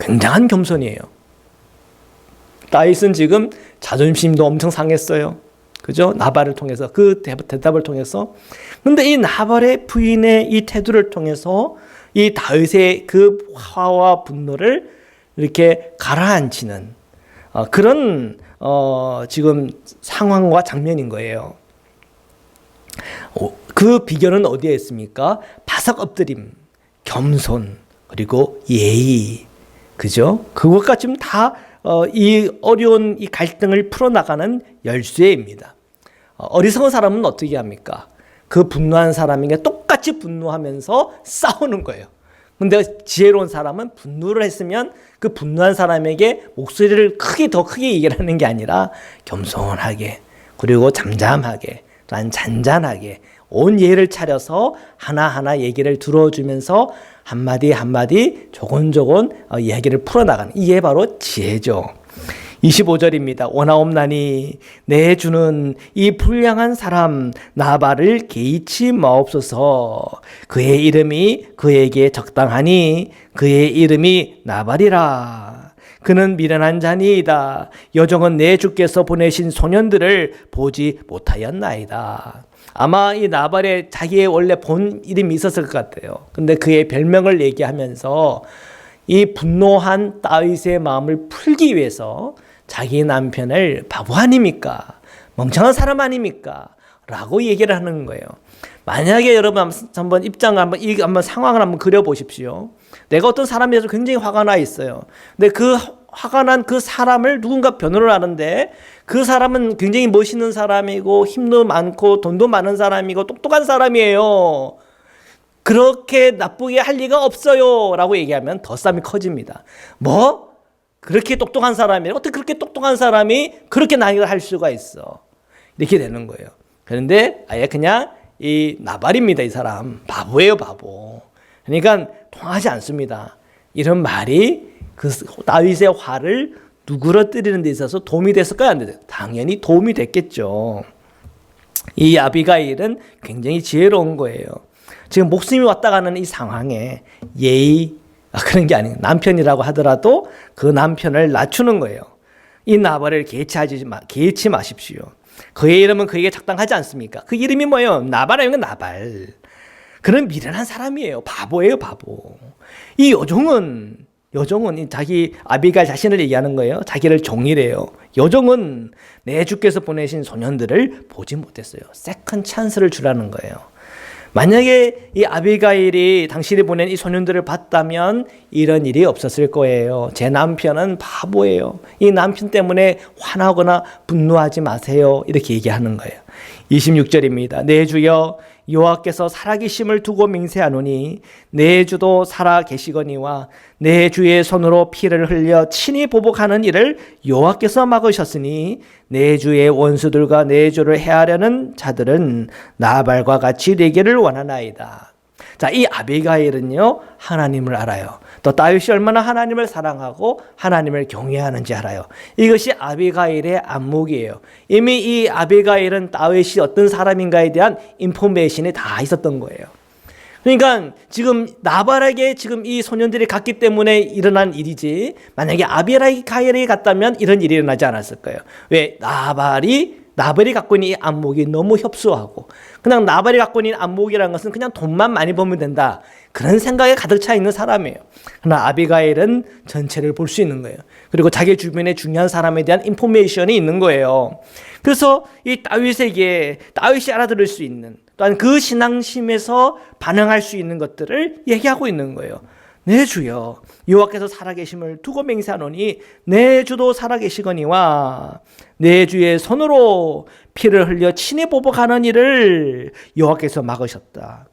굉장한 겸손이에요. 다윗은 지금 자존심도 엄청 상했어요. 그죠? 나발을 통해서, 그 대답을 통해서. 근데 이 나발의 부인의 이 태도를 통해서 이 다윗의 그 화와 분노를 이렇게 가라앉히는 그런 지금 상황과 장면인 거예요. 그 비결은 어디에 있습니까? 바싹 엎드림, 겸손, 그리고 예의, 그죠? 그것과 지금 다 이 어려운 이 갈등을 풀어나가는 열쇠입니다. 어리석은 사람은 어떻게 합니까? 그 분노한 사람에게 똑같이 분노하면서 싸우는 거예요. 근데 지혜로운 사람은 분노를 했으면 그 분노한 사람에게 목소리를 더 크게 얘기를 하는 게 아니라 겸손하게, 그리고 잠잠하게, 또한 잔잔하게 온 예를 차려서 하나하나 얘기를 들어주면서 한마디 한마디 조곤조곤 이야기를 풀어나가는, 이게 바로 지혜죠. 25절입니다. 원하옵나니 내 주는 이 불량한 사람 나발을 개의치 마옵소서. 그의 이름이 그에게 적당하니 그의 이름이 나발이라. 그는 미련한 자니이다. 여종은 내 주께서 보내신 소년들을 보지 못하였나이다. 아마 이 나발에 자기의 원래 본 이름이 있었을 것 같아요. 근데 그의 별명을 얘기하면서 이 분노한 다윗의 마음을 풀기 위해서 자기 남편을 바보 아닙니까? 멍청한 사람 아닙니까? 라고 얘기를 하는 거예요. 만약에 여러분 한번 한번 상황을 한번 그려보십시오. 내가 어떤 사람에 대해서 굉장히 화가 나 있어요. 근데 그 화가 난 그 사람을 누군가 변호를 하는데 그 사람은 굉장히 멋있는 사람이고 힘도 많고 돈도 많은 사람이고 똑똑한 사람이에요. 그렇게 나쁘게 할 리가 없어요 라고 얘기하면 더 싸움이 커집니다. 뭐? 그렇게 똑똑한 사람이 어떻게 그렇게 똑똑한 사람이 그렇게 나이를 할 수가 있어? 이렇게 되는 거예요. 그런데 아예 그냥 이 나발입니다. 이 사람 바보예요, 바보. 그러니까 통하지 않습니다. 이런 말이 그 다윗의 화를 누그러뜨리는 데 있어서 도움이 됐을까요? 안 됐어요? 당연히 도움이 됐겠죠. 이 아비가일은 굉장히 지혜로운 거예요. 지금 목숨이 왔다 가는 이 상황에 예의, 그런 게 아니에요. 남편이라고 하더라도 그 남편을 낮추는 거예요. 이 나발을 개의치 마십시오. 그의 이름은 그에게 적당하지 않습니까? 그 이름이 뭐예요? 나발 아니면 나발. 그는 미련한 사람이에요. 바보예요, 바보. 이 여종은 자기 아비가일 자신을 얘기하는 거예요. 자기를 종이래요. 여종은 내 주께서 보내신 소년들을 보지 못했어요. 세컨 찬스를 주라는 거예요. 만약에 이 아비가일이 당신이 보낸 이 소년들을 봤다면 이런 일이 없었을 거예요. 제 남편은 바보예요. 이 남편 때문에 화나거나 분노하지 마세요. 이렇게 얘기하는 거예요. 26절입니다. 내 주여 여호와께서 살아계심을 두고 맹세하노니 내 주도 살아계시거니와 내 주의 손으로 피를 흘려 친히 보복하는 일을 여호와께서 막으셨으니 내 주의 원수들과 내 주를 해하려는 자들은 나발과 같이 되기를 원하나이다. 자, 이 아비가일은요 하나님을 알아요. 또 다윗이 얼마나 하나님을 사랑하고 하나님을 경외하는지 알아요. 이것이 아비가일의 안목이에요. 이미 이 아비가일은 다윗이 어떤 사람인가에 대한 인포메이션이 다 있었던 거예요. 그러니까 지금 나발에게 지금 이 소년들이 갔기 때문에 일어난 일이지, 만약에 아비가일이 갔다면 이런 일이 일어나지 않았을 거예요. 왜? 나발이 갖고 있는 이 안목이 너무 협소하고, 그냥 나발이 갖고 있는 안목이라는 것은 그냥 돈만 많이 벌면 된다, 그런 생각에 가득 차 있는 사람이에요. 그러나 아비가일은 전체를 볼 수 있는 거예요. 그리고 자기 주변에 중요한 사람에 대한 인포메이션이 있는 거예요. 그래서 이 다윗이 알아들을 수 있는, 또한 그 신앙심에서 반응할 수 있는 것들을 얘기하고 있는 거예요. 내 주여 여호와께서 살아계심을 두고 맹세하노니 내 주도 살아계시거니와 내 주의 손으로 피를 흘려 친히 보복하는 일을 여호와께서 막으셨다.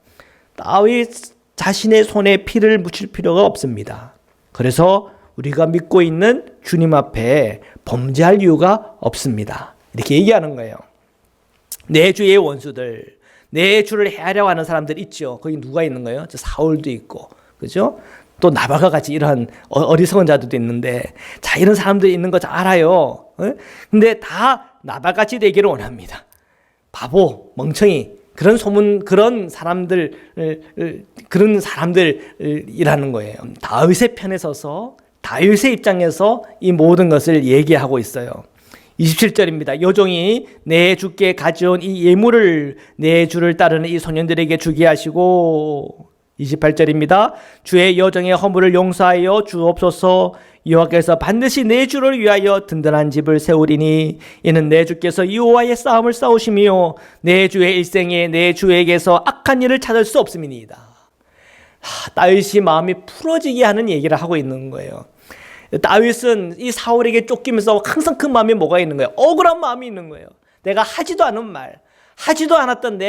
다윗 자신의 손에 피를 묻힐 필요가 없습니다. 그래서 우리가 믿고 있는 주님 앞에 범죄할 이유가 없습니다. 이렇게 얘기하는 거예요. 내 주의 원수들, 내 주를 해하려고 하는 사람들 있죠. 거기 누가 있는 거예요? 사울도 있고, 그죠? 또 나발과 같이 이런 어리석은 자들도 있는데, 자, 이런 사람들이 있는 거 잘 알아요. 근데 다 나발같이 되기를 원합니다. 바보, 멍청이, 그런 사람들이라는 거예요. 다윗의 편에 서서 다윗의 입장에서 이 모든 것을 얘기하고 있어요. 27절입니다. 여종이 내 주께 가져온 이 예물을 내 주를 따르는 이 소년들에게 주게 하시고, 28절입니다. 주의 여종의 허물을 용서하여 주옵소서. 여호와께서 반드시 내 주를 위하여 든든한 집을 세우리니 이는 내 주께서 여호와의 싸움을 싸우시며 내 주의 일생에 내 주에게서 악한 일을 찾을 수 없음이니이다. 다윗이 마음이 풀어지게 하는 얘기를 하고 있는 거예요. 다윗은 이 사울에게 쫓기면서 항상 그 마음에 뭐가 있는 거예요? 억울한 마음이 있는 거예요. 내가 하지도 않은 말, 하지도 않았던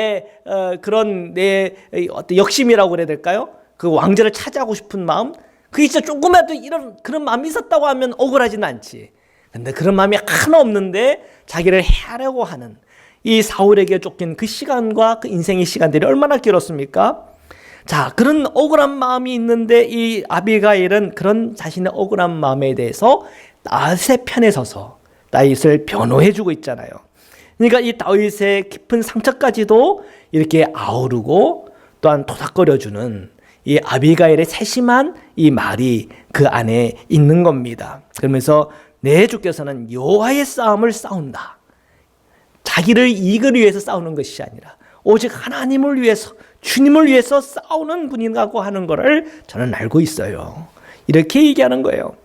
그런 내 어떤 욕심이라고 그래야 될까요? 그 왕자를 차지하고 싶은 마음, 그게 진짜 조금이라도 이런 그런 마음이 있었다고 하면 억울하지는 않지. 근데 그런 마음이 하나 없는데 자기를 해하려고 하는 이 사울에게 쫓긴 그 시간과 그 인생의 시간들이 얼마나 길었습니까? 자, 그런 억울한 마음이 있는데 이 아비가일은 그런 자신의 억울한 마음에 대해서 다윗의 편에 서서 다윗을 변호해주고 있잖아요. 그러니까 이 다윗의 깊은 상처까지도 이렇게 아우르고 또한 토닥거려주는 이 아비가일의 세심한 이 말이 그 안에 있는 겁니다. 그러면서 내 주께서는 여호와의 싸움을 싸운다. 자기를 이익을 위해서 싸우는 것이 아니라 오직 하나님을 위해서, 주님을 위해서 싸우는 분이라고 하는 것을 저는 알고 있어요. 이렇게 얘기하는 거예요.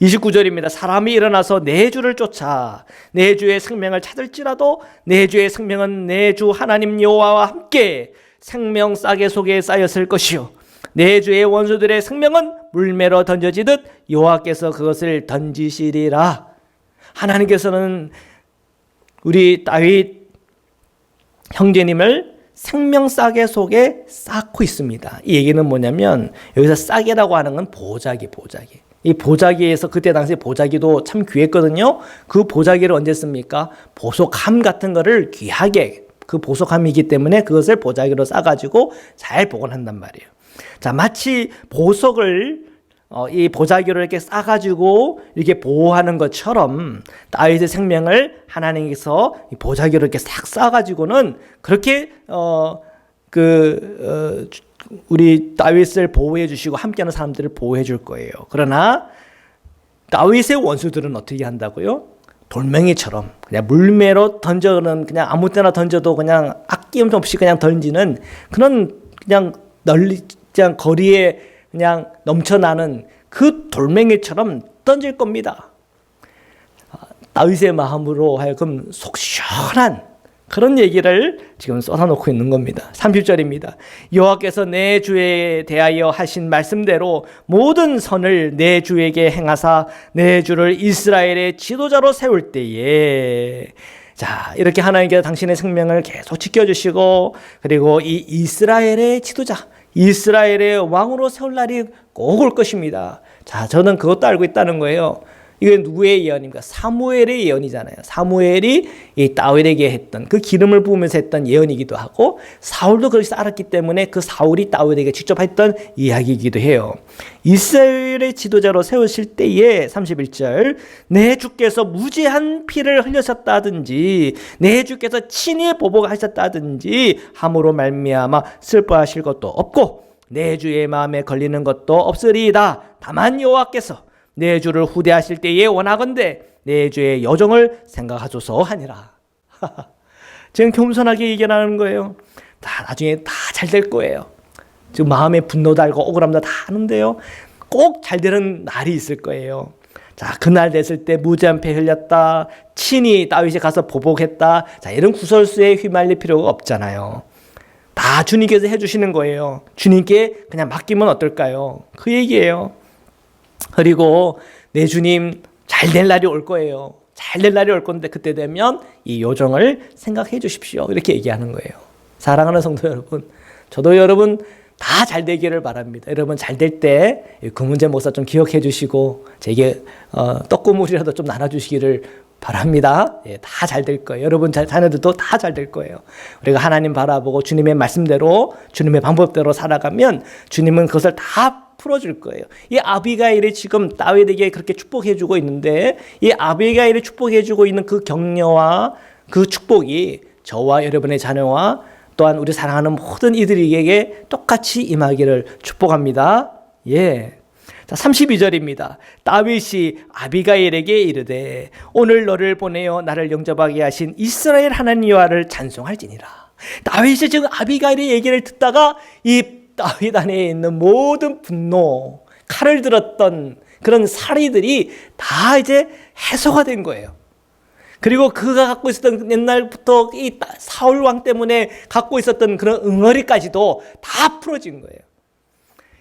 29절입니다. 사람이 일어나서 내 주를 쫓아 내 주의 생명을 찾을지라도 내 주의 생명은 내 주 하나님 여호와와 함께 생명 싸개 속에 쌓였을 것이요 내 주의 원수들의 생명은 물매로 던져지듯 여호와께서 그것을 던지시리라. 하나님께서는 우리 다윗 형제님을 생명 싸개 속에 쌓고 있습니다. 이 얘기는 뭐냐면 여기서 싸개라고 하는 건 보자기. 이 보자기에서 그때 당시 보자기도 참 귀했거든요. 그 보자기를 언제 씁니까? 보석함 같은 거를 귀하게, 그 보석함이기 때문에 그것을 보자기로 싸가지고 잘 보관한단 말이에요. 자, 마치 보석을 이 보자기로 이렇게 싸가지고 이렇게 보호하는 것처럼 다윗의 생명을 하나님께서 이 보자기로 이렇게 싹 싸가지고는 그렇게 우리 다윗을 보호해 주시고 함께하는 사람들을 보호해 줄 거예요. 그러나 다윗의 원수들은 어떻게 한다고요? 돌멩이처럼 그냥 물매로 던져는 그냥 아무 때나 던져도 그냥 아낌도 없이 그냥 던지는 그런 그냥 그냥 거리에 그냥 넘쳐나는 그 돌멩이처럼 던질 겁니다. 다윗의 마음으로 하여금 속 시원한 그런 얘기를 지금 쏟아놓고 있는 겁니다. 30절입니다. 여호와께서 내 주에 대하여 하신 말씀대로 모든 선을 내 주에게 행하사 내 주를 이스라엘의 지도자로 세울 때에, 자, 이렇게 하나님께서 당신의 생명을 계속 지켜주시고 그리고 이 이스라엘의 지도자, 이스라엘의 왕으로 세울 날이 꼭 올 것입니다. 자, 저는 그것도 알고 있다는 거예요. 이게 누구의 예언입니까? 사무엘의 예언이잖아요. 사무엘이 이 다윗에게 했던 그 기름을 부으면서 했던 예언이기도 하고 사울도 그것을 알았기 때문에 그 사울이 다윗에게 직접 했던 이야기이기도 해요. 이스라엘의 지도자로 세우실 때에 31절 내 주께서 무지한 피를 흘리셨다든지 내 주께서 친히 보복하셨다든지 함으로 말미암아 슬퍼하실 것도 없고 내 주의 마음에 걸리는 것도 없으리이다. 다만 여호와께서 내 주를 후대하실 때에 원하건대 내 주의 여정을 생각하소서 하니라. 지금 겸손하게 얘기하는 거예요. 다 나중에 다 잘 될 거예요. 지금 마음에 분노도 알고 억울함도 다 하는데요. 꼭 잘 되는 날이 있을 거예요. 자, 그날 됐을 때 무지한 피 흘렸다. 친히 다윗이 가서 보복했다. 자, 이런 구설수에 휘말릴 필요가 없잖아요. 다 주님께서 해주시는 거예요. 주님께 그냥 맡기면 어떨까요? 그 얘기예요. 그리고 내 주님 잘 될 날이 올 거예요. 잘 될 날이 올 건데 그때 되면 이 요정을 생각해 주십시오. 이렇게 얘기하는 거예요. 사랑하는 성도 여러분, 저도 여러분 다 잘 되기를 바랍니다. 여러분 잘 될 때 그 문제 목사 좀 기억해 주시고 제게 떡고물이라도 좀 나눠주시기를 바랍니다. 예, 다 잘 될 거예요. 여러분 자녀들도 다 잘 될 거예요. 우리가 하나님 바라보고 주님의 말씀대로 주님의 방법대로 살아가면 주님은 그것을 다 풀어줄 거예요. 이 아비가일이 지금 다윗에게 그렇게 축복해주고 있는데 이 아비가일이 축복해주고 있는 그 격려와 그 축복이 저와 여러분의 자녀와 또한 우리 사랑하는 모든 이들에게 똑같이 임하기를 축복합니다. 예. 자, 32절입니다. 다윗이 아비가일에게 이르되 오늘 너를 보내어 나를 영접하게 하신 이스라엘 하나님 여호와를 찬송할지니라. 다윗이 지금 아비가일의 얘기를 듣다가 이 다윗 안에 있는 모든 분노, 칼을 들었던 그런 살이들이 다 이제 해소가 된 거예요. 그리고 그가 갖고 있었던 옛날부터 이 사울 왕 때문에 갖고 있었던 그런 응어리까지도 다 풀어진 거예요.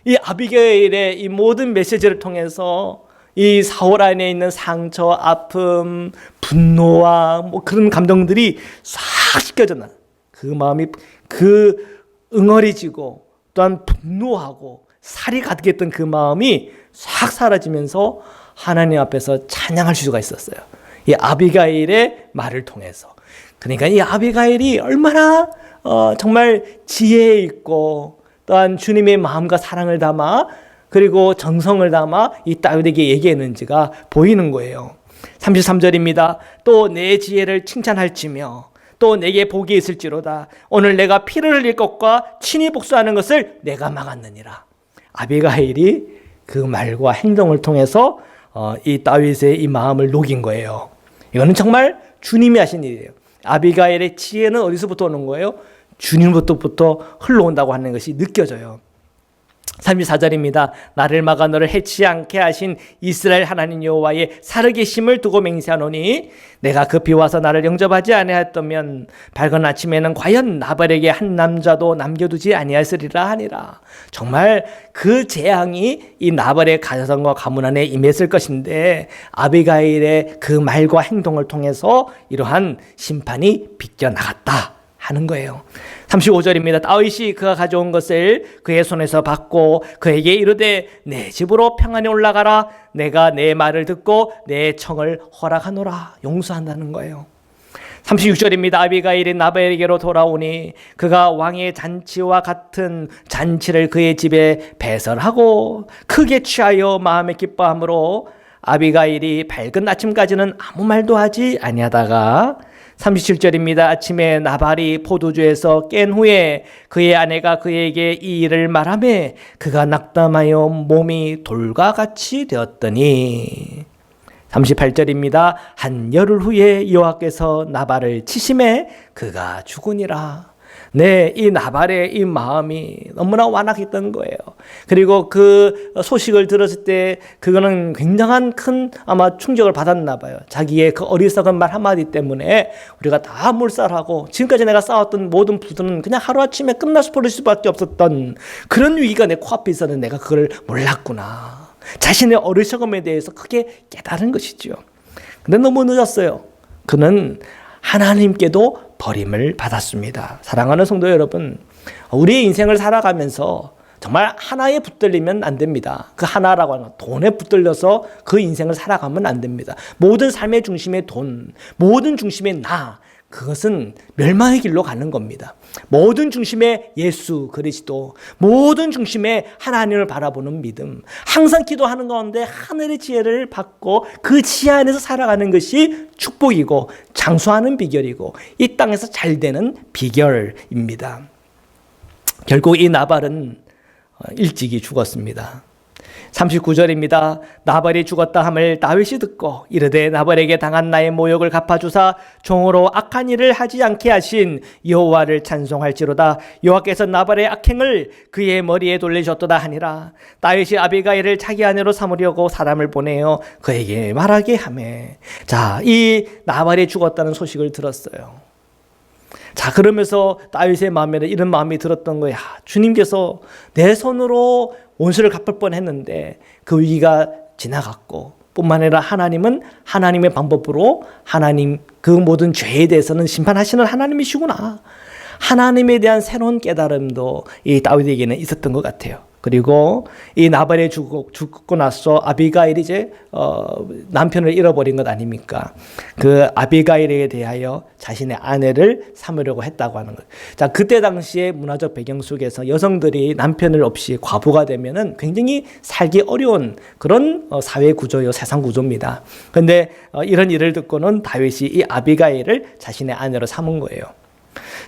이 아비게일의 이 모든 메시지를 통해서 이 사울 안에 있는 상처, 아픔, 분노와 뭐 그런 감정들이 싹 씻겨졌나. 그 마음이 그 응어리지고 또한 분노하고 살이 가득했던 그 마음이 싹 사라지면서 하나님 앞에서 찬양할 수가 있었어요. 이 아비가일의 말을 통해서. 그러니까 이 아비가일이 얼마나 정말 지혜 있고 또한 주님의 마음과 사랑을 담아 그리고 정성을 담아 이 다윗에게 얘기했는지가 보이는 거예요. 33절입니다. 또 내 지혜를 칭찬할지며 또 내게 복이 있을지로다. 오늘 내가 피를 흘릴 것과 친히 복수하는 것을 내가 막았느니라. 아비가일이 그 말과 행동을 통해서 이 다윗의 이 마음을 녹인 거예요. 이거는 정말 주님이 하신 일이에요. 아비가일의 지혜는 어디서부터 오는 거예요? 주님부터 흘러온다고 하는 것이 느껴져요. 34절입니다. 나를 막아 너를 해치지 않게 하신 이스라엘 하나님 여호와의 살아계심을 두고 맹세하노니 내가 급히 와서 나를 영접하지 아니하였다면 밝은 아침에는 과연 나발에게 한 남자도 남겨두지 아니하였으리라 하니라. 정말 그 재앙이 이 나발의 가정과 가문 안에 임했을 것인데 아비가일의 그 말과 행동을 통해서 이러한 심판이 비껴나갔다 하는 거예요. 35절입니다. 다윗이 그가 가져온 것을 그의 손에서 받고 그에게 이르되 내 집으로 평안히 올라가라. 내가 내 말을 듣고 내 청을 허락하노라. 용서한다는 거예요. 36절입니다. 아비가일이 나발에게로 돌아오니 그가 왕의 잔치와 같은 잔치를 그의 집에 배설하고 크게 취하여 마음에 기뻐함으로 아비가일이 밝은 아침까지는 아무 말도 하지 아니하다가 37절입니다. 아침에 나발이 포도주에서 깬 후에 그의 아내가 그에게 이 일을 말하매 그가 낙담하여 몸이 돌과 같이 되었더니 38절입니다. 한 열흘 후에 여호와께서 나발을 치심해 그가 죽으니라. 네, 이 나발의 이 마음이 너무나 완악했던 거예요. 그리고 그 소식을 들었을 때 그거는 굉장한 큰 아마 충격을 받았나 봐요. 자기의 그 어리석은 말 한마디 때문에 우리가 다 몰살하고 지금까지 내가 쌓았던 모든 부들은 그냥 하루아침에 끝나서 버릴 수밖에 없었던 그런 위기가 내 코앞에 있었는데 내가 그걸 몰랐구나. 자신의 어리석음에 대해서 크게 깨달은 것이죠. 근데 너무 늦었어요. 그는 하나님께도 버림을 받았습니다. 사랑하는 성도 여러분, 우리의 인생을 살아가면서 정말 하나에 붙들리면 안 됩니다. 그 하나라고 하는 건 돈에 붙들려서 그 인생을 살아가면 안 됩니다. 모든 삶의 중심의 돈, 모든 중심의 나, 그것은 멸망의 길로 가는 겁니다. 모든 중심의 예수 그리스도, 모든 중심의 하나님을 바라보는 믿음, 항상 기도하는 가운데 하늘의 지혜를 받고 그 지혜 안에서 살아가는 것이 축복이고 장수하는 비결이고 이 땅에서 잘 되는 비결입니다. 결국 이 나발은 일찍이 죽었습니다. 39절입니다. 나발이 죽었다 함을 다윗이 듣고 이르되 나발에게 당한 나의 모욕을 갚아주사 종으로 악한 일을 하지 않게 하신 여호와를 찬송할지로다. 여호와께서 나발의 악행을 그의 머리에 돌리셨도다 하니라. 다윗이 아비가일을 자기 아내로 삼으려고 사람을 보내어 그에게 말하게 하매. 자, 이 나발이 죽었다는 소식을 들었어요. 자, 그러면서 다윗의 마음에는 이런 마음이 들었던 거야. 주님께서 내 손으로 원수를 갚을 뻔했는데 그 위기가 지나갔고 뿐만 아니라 하나님은 하나님의 방법으로 하나님 그 모든 죄에 대해서는 심판하시는 하나님이시구나. 하나님에 대한 새로운 깨달음도 이 다윗에게는 있었던 것 같아요. 그리고 이 나발이 죽고 나서 아비가일이 이제 남편을 잃어버린 것 아닙니까? 그 아비가일에 대하여 자신의 아내를 삼으려고 했다고 하는 거예요. 자, 그때 당시의 문화적 배경 속에서 여성들이 남편을 없이 과부가 되면은 굉장히 살기 어려운 그런 사회 구조요, 세상 구조입니다. 그런데 이런 일을 듣고는 다윗이 이 아비가일을 자신의 아내로 삼은 거예요.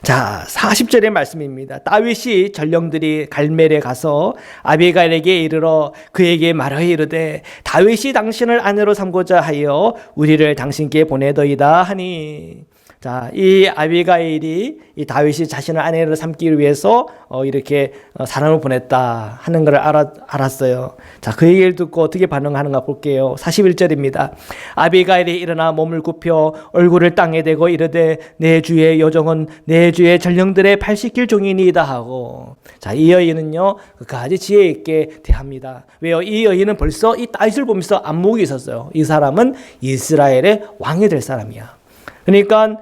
자, 40절의 말씀입니다. 다윗이 전령들이 갈멜에 가서 아비가일에게 이르러 그에게 말하여 이르되 다윗이 당신을 아내로 삼고자 하여 우리를 당신께 보내더이다 하니. 자, 이 아비가일이 이 다윗이 자신을 아내로 삼기 위해서 이렇게 사람을 보냈다 하는 걸 알았어요. 자, 그 얘기를 듣고 어떻게 반응하는가 볼게요. 41절입니다. 아비가일이 일어나 몸을 굽혀 얼굴을 땅에 대고 이르되 내 주의 여종은 내 주의 전령들의 발 씻길 종이니이다 하고, 자, 이 여인은요 그까지 지혜 있게 대합니다. 왜요? 이 여인은 벌써 이 다윗을 보면서 안목이 있었어요. 이 사람은 이스라엘의 왕이 될 사람이야. 그러니까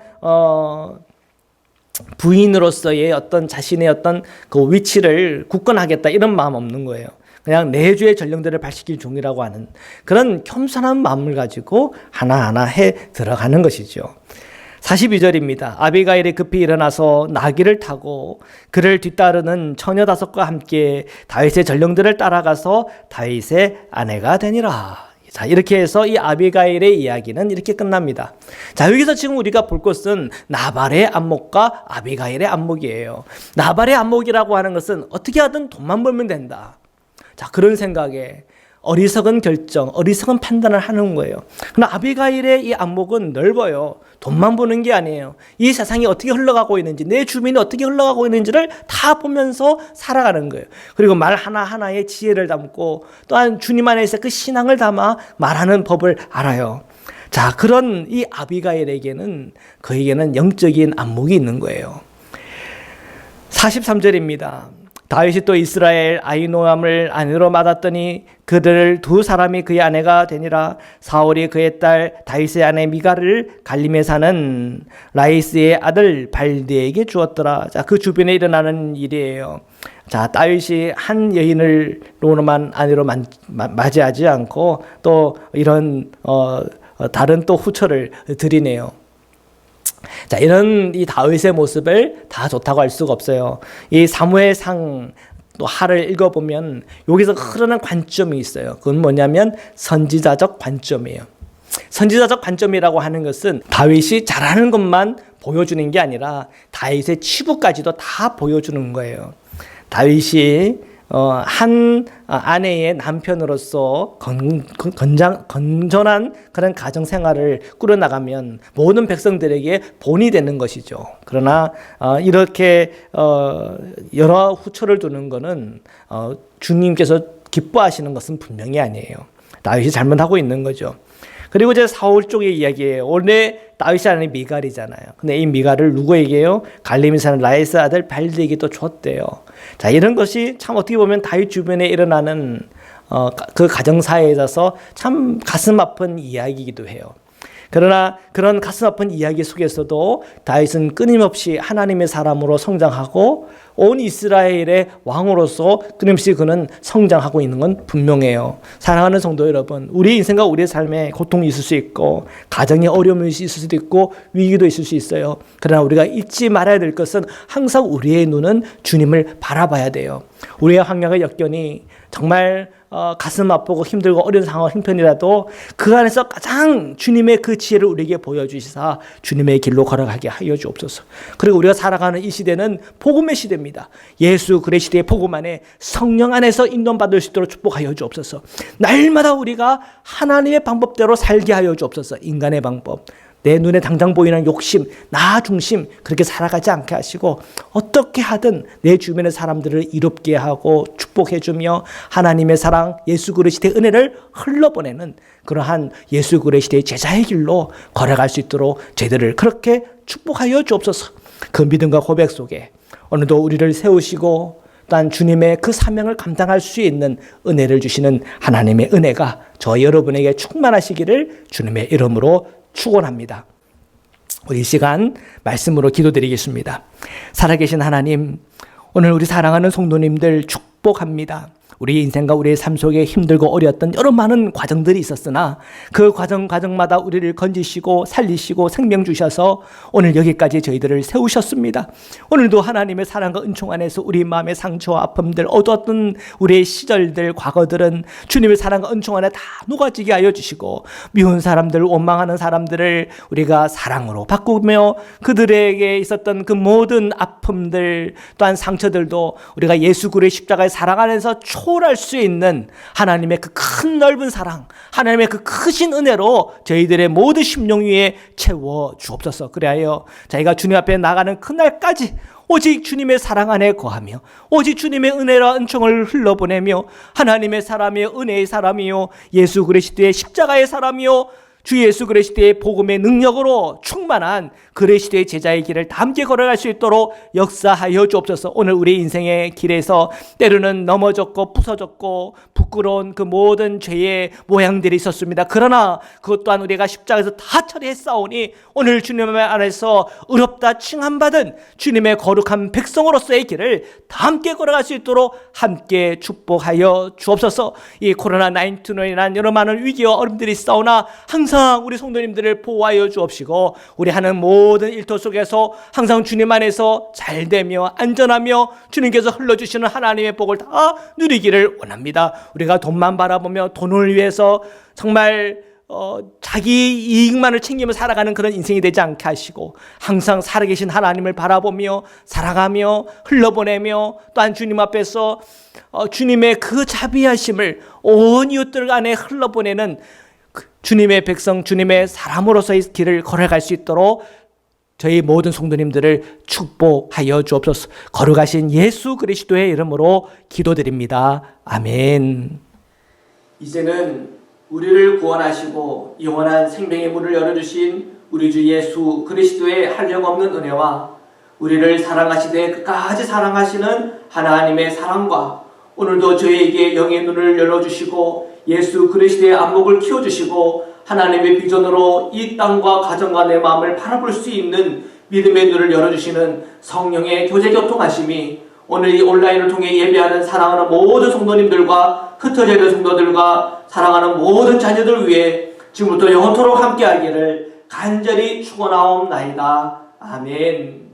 부인으로서의 어떤 자신의 어떤 그 위치를 굳건하겠다 이런 마음 없는 거예요. 그냥 내 주의 전령들을 발시킬 종이라고 하는 그런 겸손한 마음을 가지고 하나하나 해 들어가는 것이죠. 42절입니다. 아비가일이 급히 일어나서 나귀를 타고 그를 뒤따르는 처녀 다섯과 함께 다윗의 전령들을 따라가서 다윗의 아내가 되니라. 자, 이렇게 해서 이 아비가일의 이야기는 이렇게 끝납니다. 자, 여기서 지금 우리가 볼 것은 나발의 안목과 아비가일의 안목이에요. 나발의 안목이라고 하는 것은 어떻게 하든 돈만 벌면 된다. 자, 그런 생각에 어리석은 결정, 어리석은 판단을 하는 거예요. 그러나 아비가일의 이 안목은 넓어요. 돈만 보는 게 아니에요. 이 세상이 어떻게 흘러가고 있는지, 내 주민이 어떻게 흘러가고 있는지를 다 보면서 살아가는 거예요. 그리고 말 하나하나에 지혜를 담고 또한 주님 안에서 그 신앙을 담아 말하는 법을 알아요. 자, 그런 이 아비가일에게는 그에게는 영적인 안목이 있는 거예요. 43절입니다. 다윗이 또 이스라엘 아히노암을 아내로 받았더니 그들 두 사람이 그의 아내가 되니라. 사울이 그의 딸 다윗의 아내 미가를 갈림에 사는 라이스의 아들 발디에게 주었더라. 자, 그 주변에 일어나는 일이에요. 자, 다윗이 한 여인으로만 아내로 맞이하지 않고 또 이런 다른 또 후처를 드리네요. 자, 이런 이 다윗의 모습을 다 좋다고 할 수가 없어요. 이 사무엘상 또 하를 읽어보면 여기서 흐르는 관점이 있어요. 그건 뭐냐면 선지자적 관점이에요. 선지자적 관점이라고 하는 것은 다윗이 잘하는 것만 보여주는 게 아니라 다윗의 치부까지도 다 보여주는 거예요. 다윗이 한 아내의 남편으로서 건전한 그런 가정 생활을 꾸려나가면 모든 백성들에게 본이 되는 것이죠. 그러나 이렇게 여러 후처를 두는 것은 주님께서 기뻐하시는 것은 분명히 아니에요. 다윗이 잘못하고 있는 거죠. 그리고 이제 사울 쪽의 이야기예요. 원래 다윗이 아내 미갈이잖아요. 근데 이 미갈을 누구에게요? 갈림에 사는 라이스 아들 발디에게 또 줬대요. 자, 이런 것이 참 어떻게 보면 다윗 주변에 일어나는 그 가정사에 있어서 참 가슴 아픈 이야기이기도 해요. 그러나 그런 가슴 아픈 이야기 속에서도 다윗은 끊임없이 하나님의 사람으로 성장하고 온 이스라엘의 왕으로서 끊임없이 그는 성장하고 있는 건 분명해요. 사랑하는 성도 여러분, 우리 인생과 우리의 삶에 고통이 있을 수 있고 가정에 어려움이 있을 수도 있고 위기도 있을 수 있어요. 그러나 우리가 잊지 말아야 될 것은 항상 우리의 눈은 주님을 바라봐야 돼요. 우리의 환경의 역경이 정말 가슴 아프고 힘들고 어려운 상황 형편이라도 그 안에서 가장 주님의 그 지혜를 우리에게 보여주시사 주님의 길로 걸어가게 하여 주옵소서. 그리고 우리가 살아가는 이 시대는 복음의 시대입니다. 예수 그리스도의 시대의 복음 안에 성령 안에서 인도받을 수 있도록 축복하여 주옵소서. 날마다 우리가 하나님의 방법대로 살게 하여 주옵소서. 인간의 방법, 내 눈에 당장 보이는 욕심, 나 중심 그렇게 살아가지 않게 하시고 어떻게 하든 내 주변의 사람들을 이롭게 하고 축복해주며 하나님의 사랑, 예수 그리스도의 은혜를 흘러보내는 그러한 예수 그리스도의 제자의 길로 걸어갈 수 있도록 저희들을 그렇게 축복하여 주옵소서. 그 믿음과 고백 속에 오늘도 우리를 세우시고 또한 주님의 그 사명을 감당할 수 있는 은혜를 주시는 하나님의 은혜가 저 여러분에게 충만하시기를 주님의 이름으로 축원합니다. 우리 이 시간 말씀으로 기도드리겠습니다. 살아계신 하나님, 오늘 우리 사랑하는 성도님들 축복합니다. 우리 인생과 우리의 삶 속에 힘들고 어려웠던 여러 많은 과정들이 있었으나 그 과정마다 우리를 건지시고 살리시고 생명 주셔서 오늘 여기까지 저희들을 세우셨습니다. 오늘도 하나님의 사랑과 은총 안에서 우리 마음의 상처와 아픔들, 어두웠던 우리의 시절들, 과거들은 주님의 사랑과 은총 안에 다 녹아지게 하여 주시고 미운 사람들, 원망하는 사람들을 우리가 사랑으로 바꾸며 그들에게 있었던 그 모든 아픔들 또한 상처들도 우리가 예수 그리스도의 십자가의 사랑 안에서 초월할 수 있는 하나님의 그 큰 넓은 사랑, 하나님의 그 크신 은혜로 저희들의 모든 심령 위에 채워 주옵소서. 그래하여 저희가 주님 앞에 나가는 그날까지 오직 주님의 사랑 안에 거하며 오직 주님의 은혜와 은총을 흘러보내며 하나님의 사람이요 은혜의 사람이요 예수 그리스도의 십자가의 사람이요 주 예수 그리스도의 복음의 능력으로 충만한 그리스도의 제자의 길을 함께 걸어갈 수 있도록 역사하여 주옵소서. 오늘 우리 인생의 길에서 때로는 넘어졌고 부서졌고 부끄러운 그 모든 죄의 모양들이 있었습니다. 그러나 그것 또한 우리가 십자가에서 다 처리했사오니 오늘 주님 안에서 의롭다 칭함받은 주님의 거룩한 백성으로서의 길을 다 함께 걸어갈 수 있도록 함께 축복하여 주옵소서. 이 코로나19로 인한 여러 많은 위기와 어려움들이 있사오나 항상 우리 성도님들을 보호하여 주옵시고 우리 하는 모든 일터 속에서 항상 주님 안에서 잘되며 안전하며 주님께서 흘러주시는 하나님의 복을 다 누리기를 원합니다. 우리가 돈만 바라보며 돈을 위해서 정말 자기 이익만을 챙기며 살아가는 그런 인생이 되지 않게 하시고 항상 살아계신 하나님을 바라보며 살아가며 흘러보내며 또한 주님 앞에서 주님의 그 자비하심을 온 이웃들 안에 흘러보내는 주님의 백성, 주님의 사람으로서의 길을 걸어갈 수 있도록 저희 모든 성도님들을 축복하여 주옵소서. 거룩하신 예수 그리스도의 이름으로 기도드립니다. 아멘. 이제는 우리를 구원하시고 영원한 생명의 문을 열어주신 우리 주 예수 그리스도의 한량없는 은혜와 우리를 사랑하시되 끝까지 사랑하시는 하나님의 사랑과 오늘도 저희에게 영의 눈을 열어주시고 예수 그리스도의 안목을 키워주시고 하나님의 비전으로 이 땅과 가정과 내 마음을 바라볼 수 있는 믿음의 눈을 열어주시는 성령의 교제 교통하심이 오늘 이 온라인을 통해 예배하는 사랑하는 모든 성도님들과 흩어져 있는 성도들과 사랑하는 모든 자녀들 위해 지금부터 영원토록 함께하기를 간절히 축원하옵나이다. 아멘.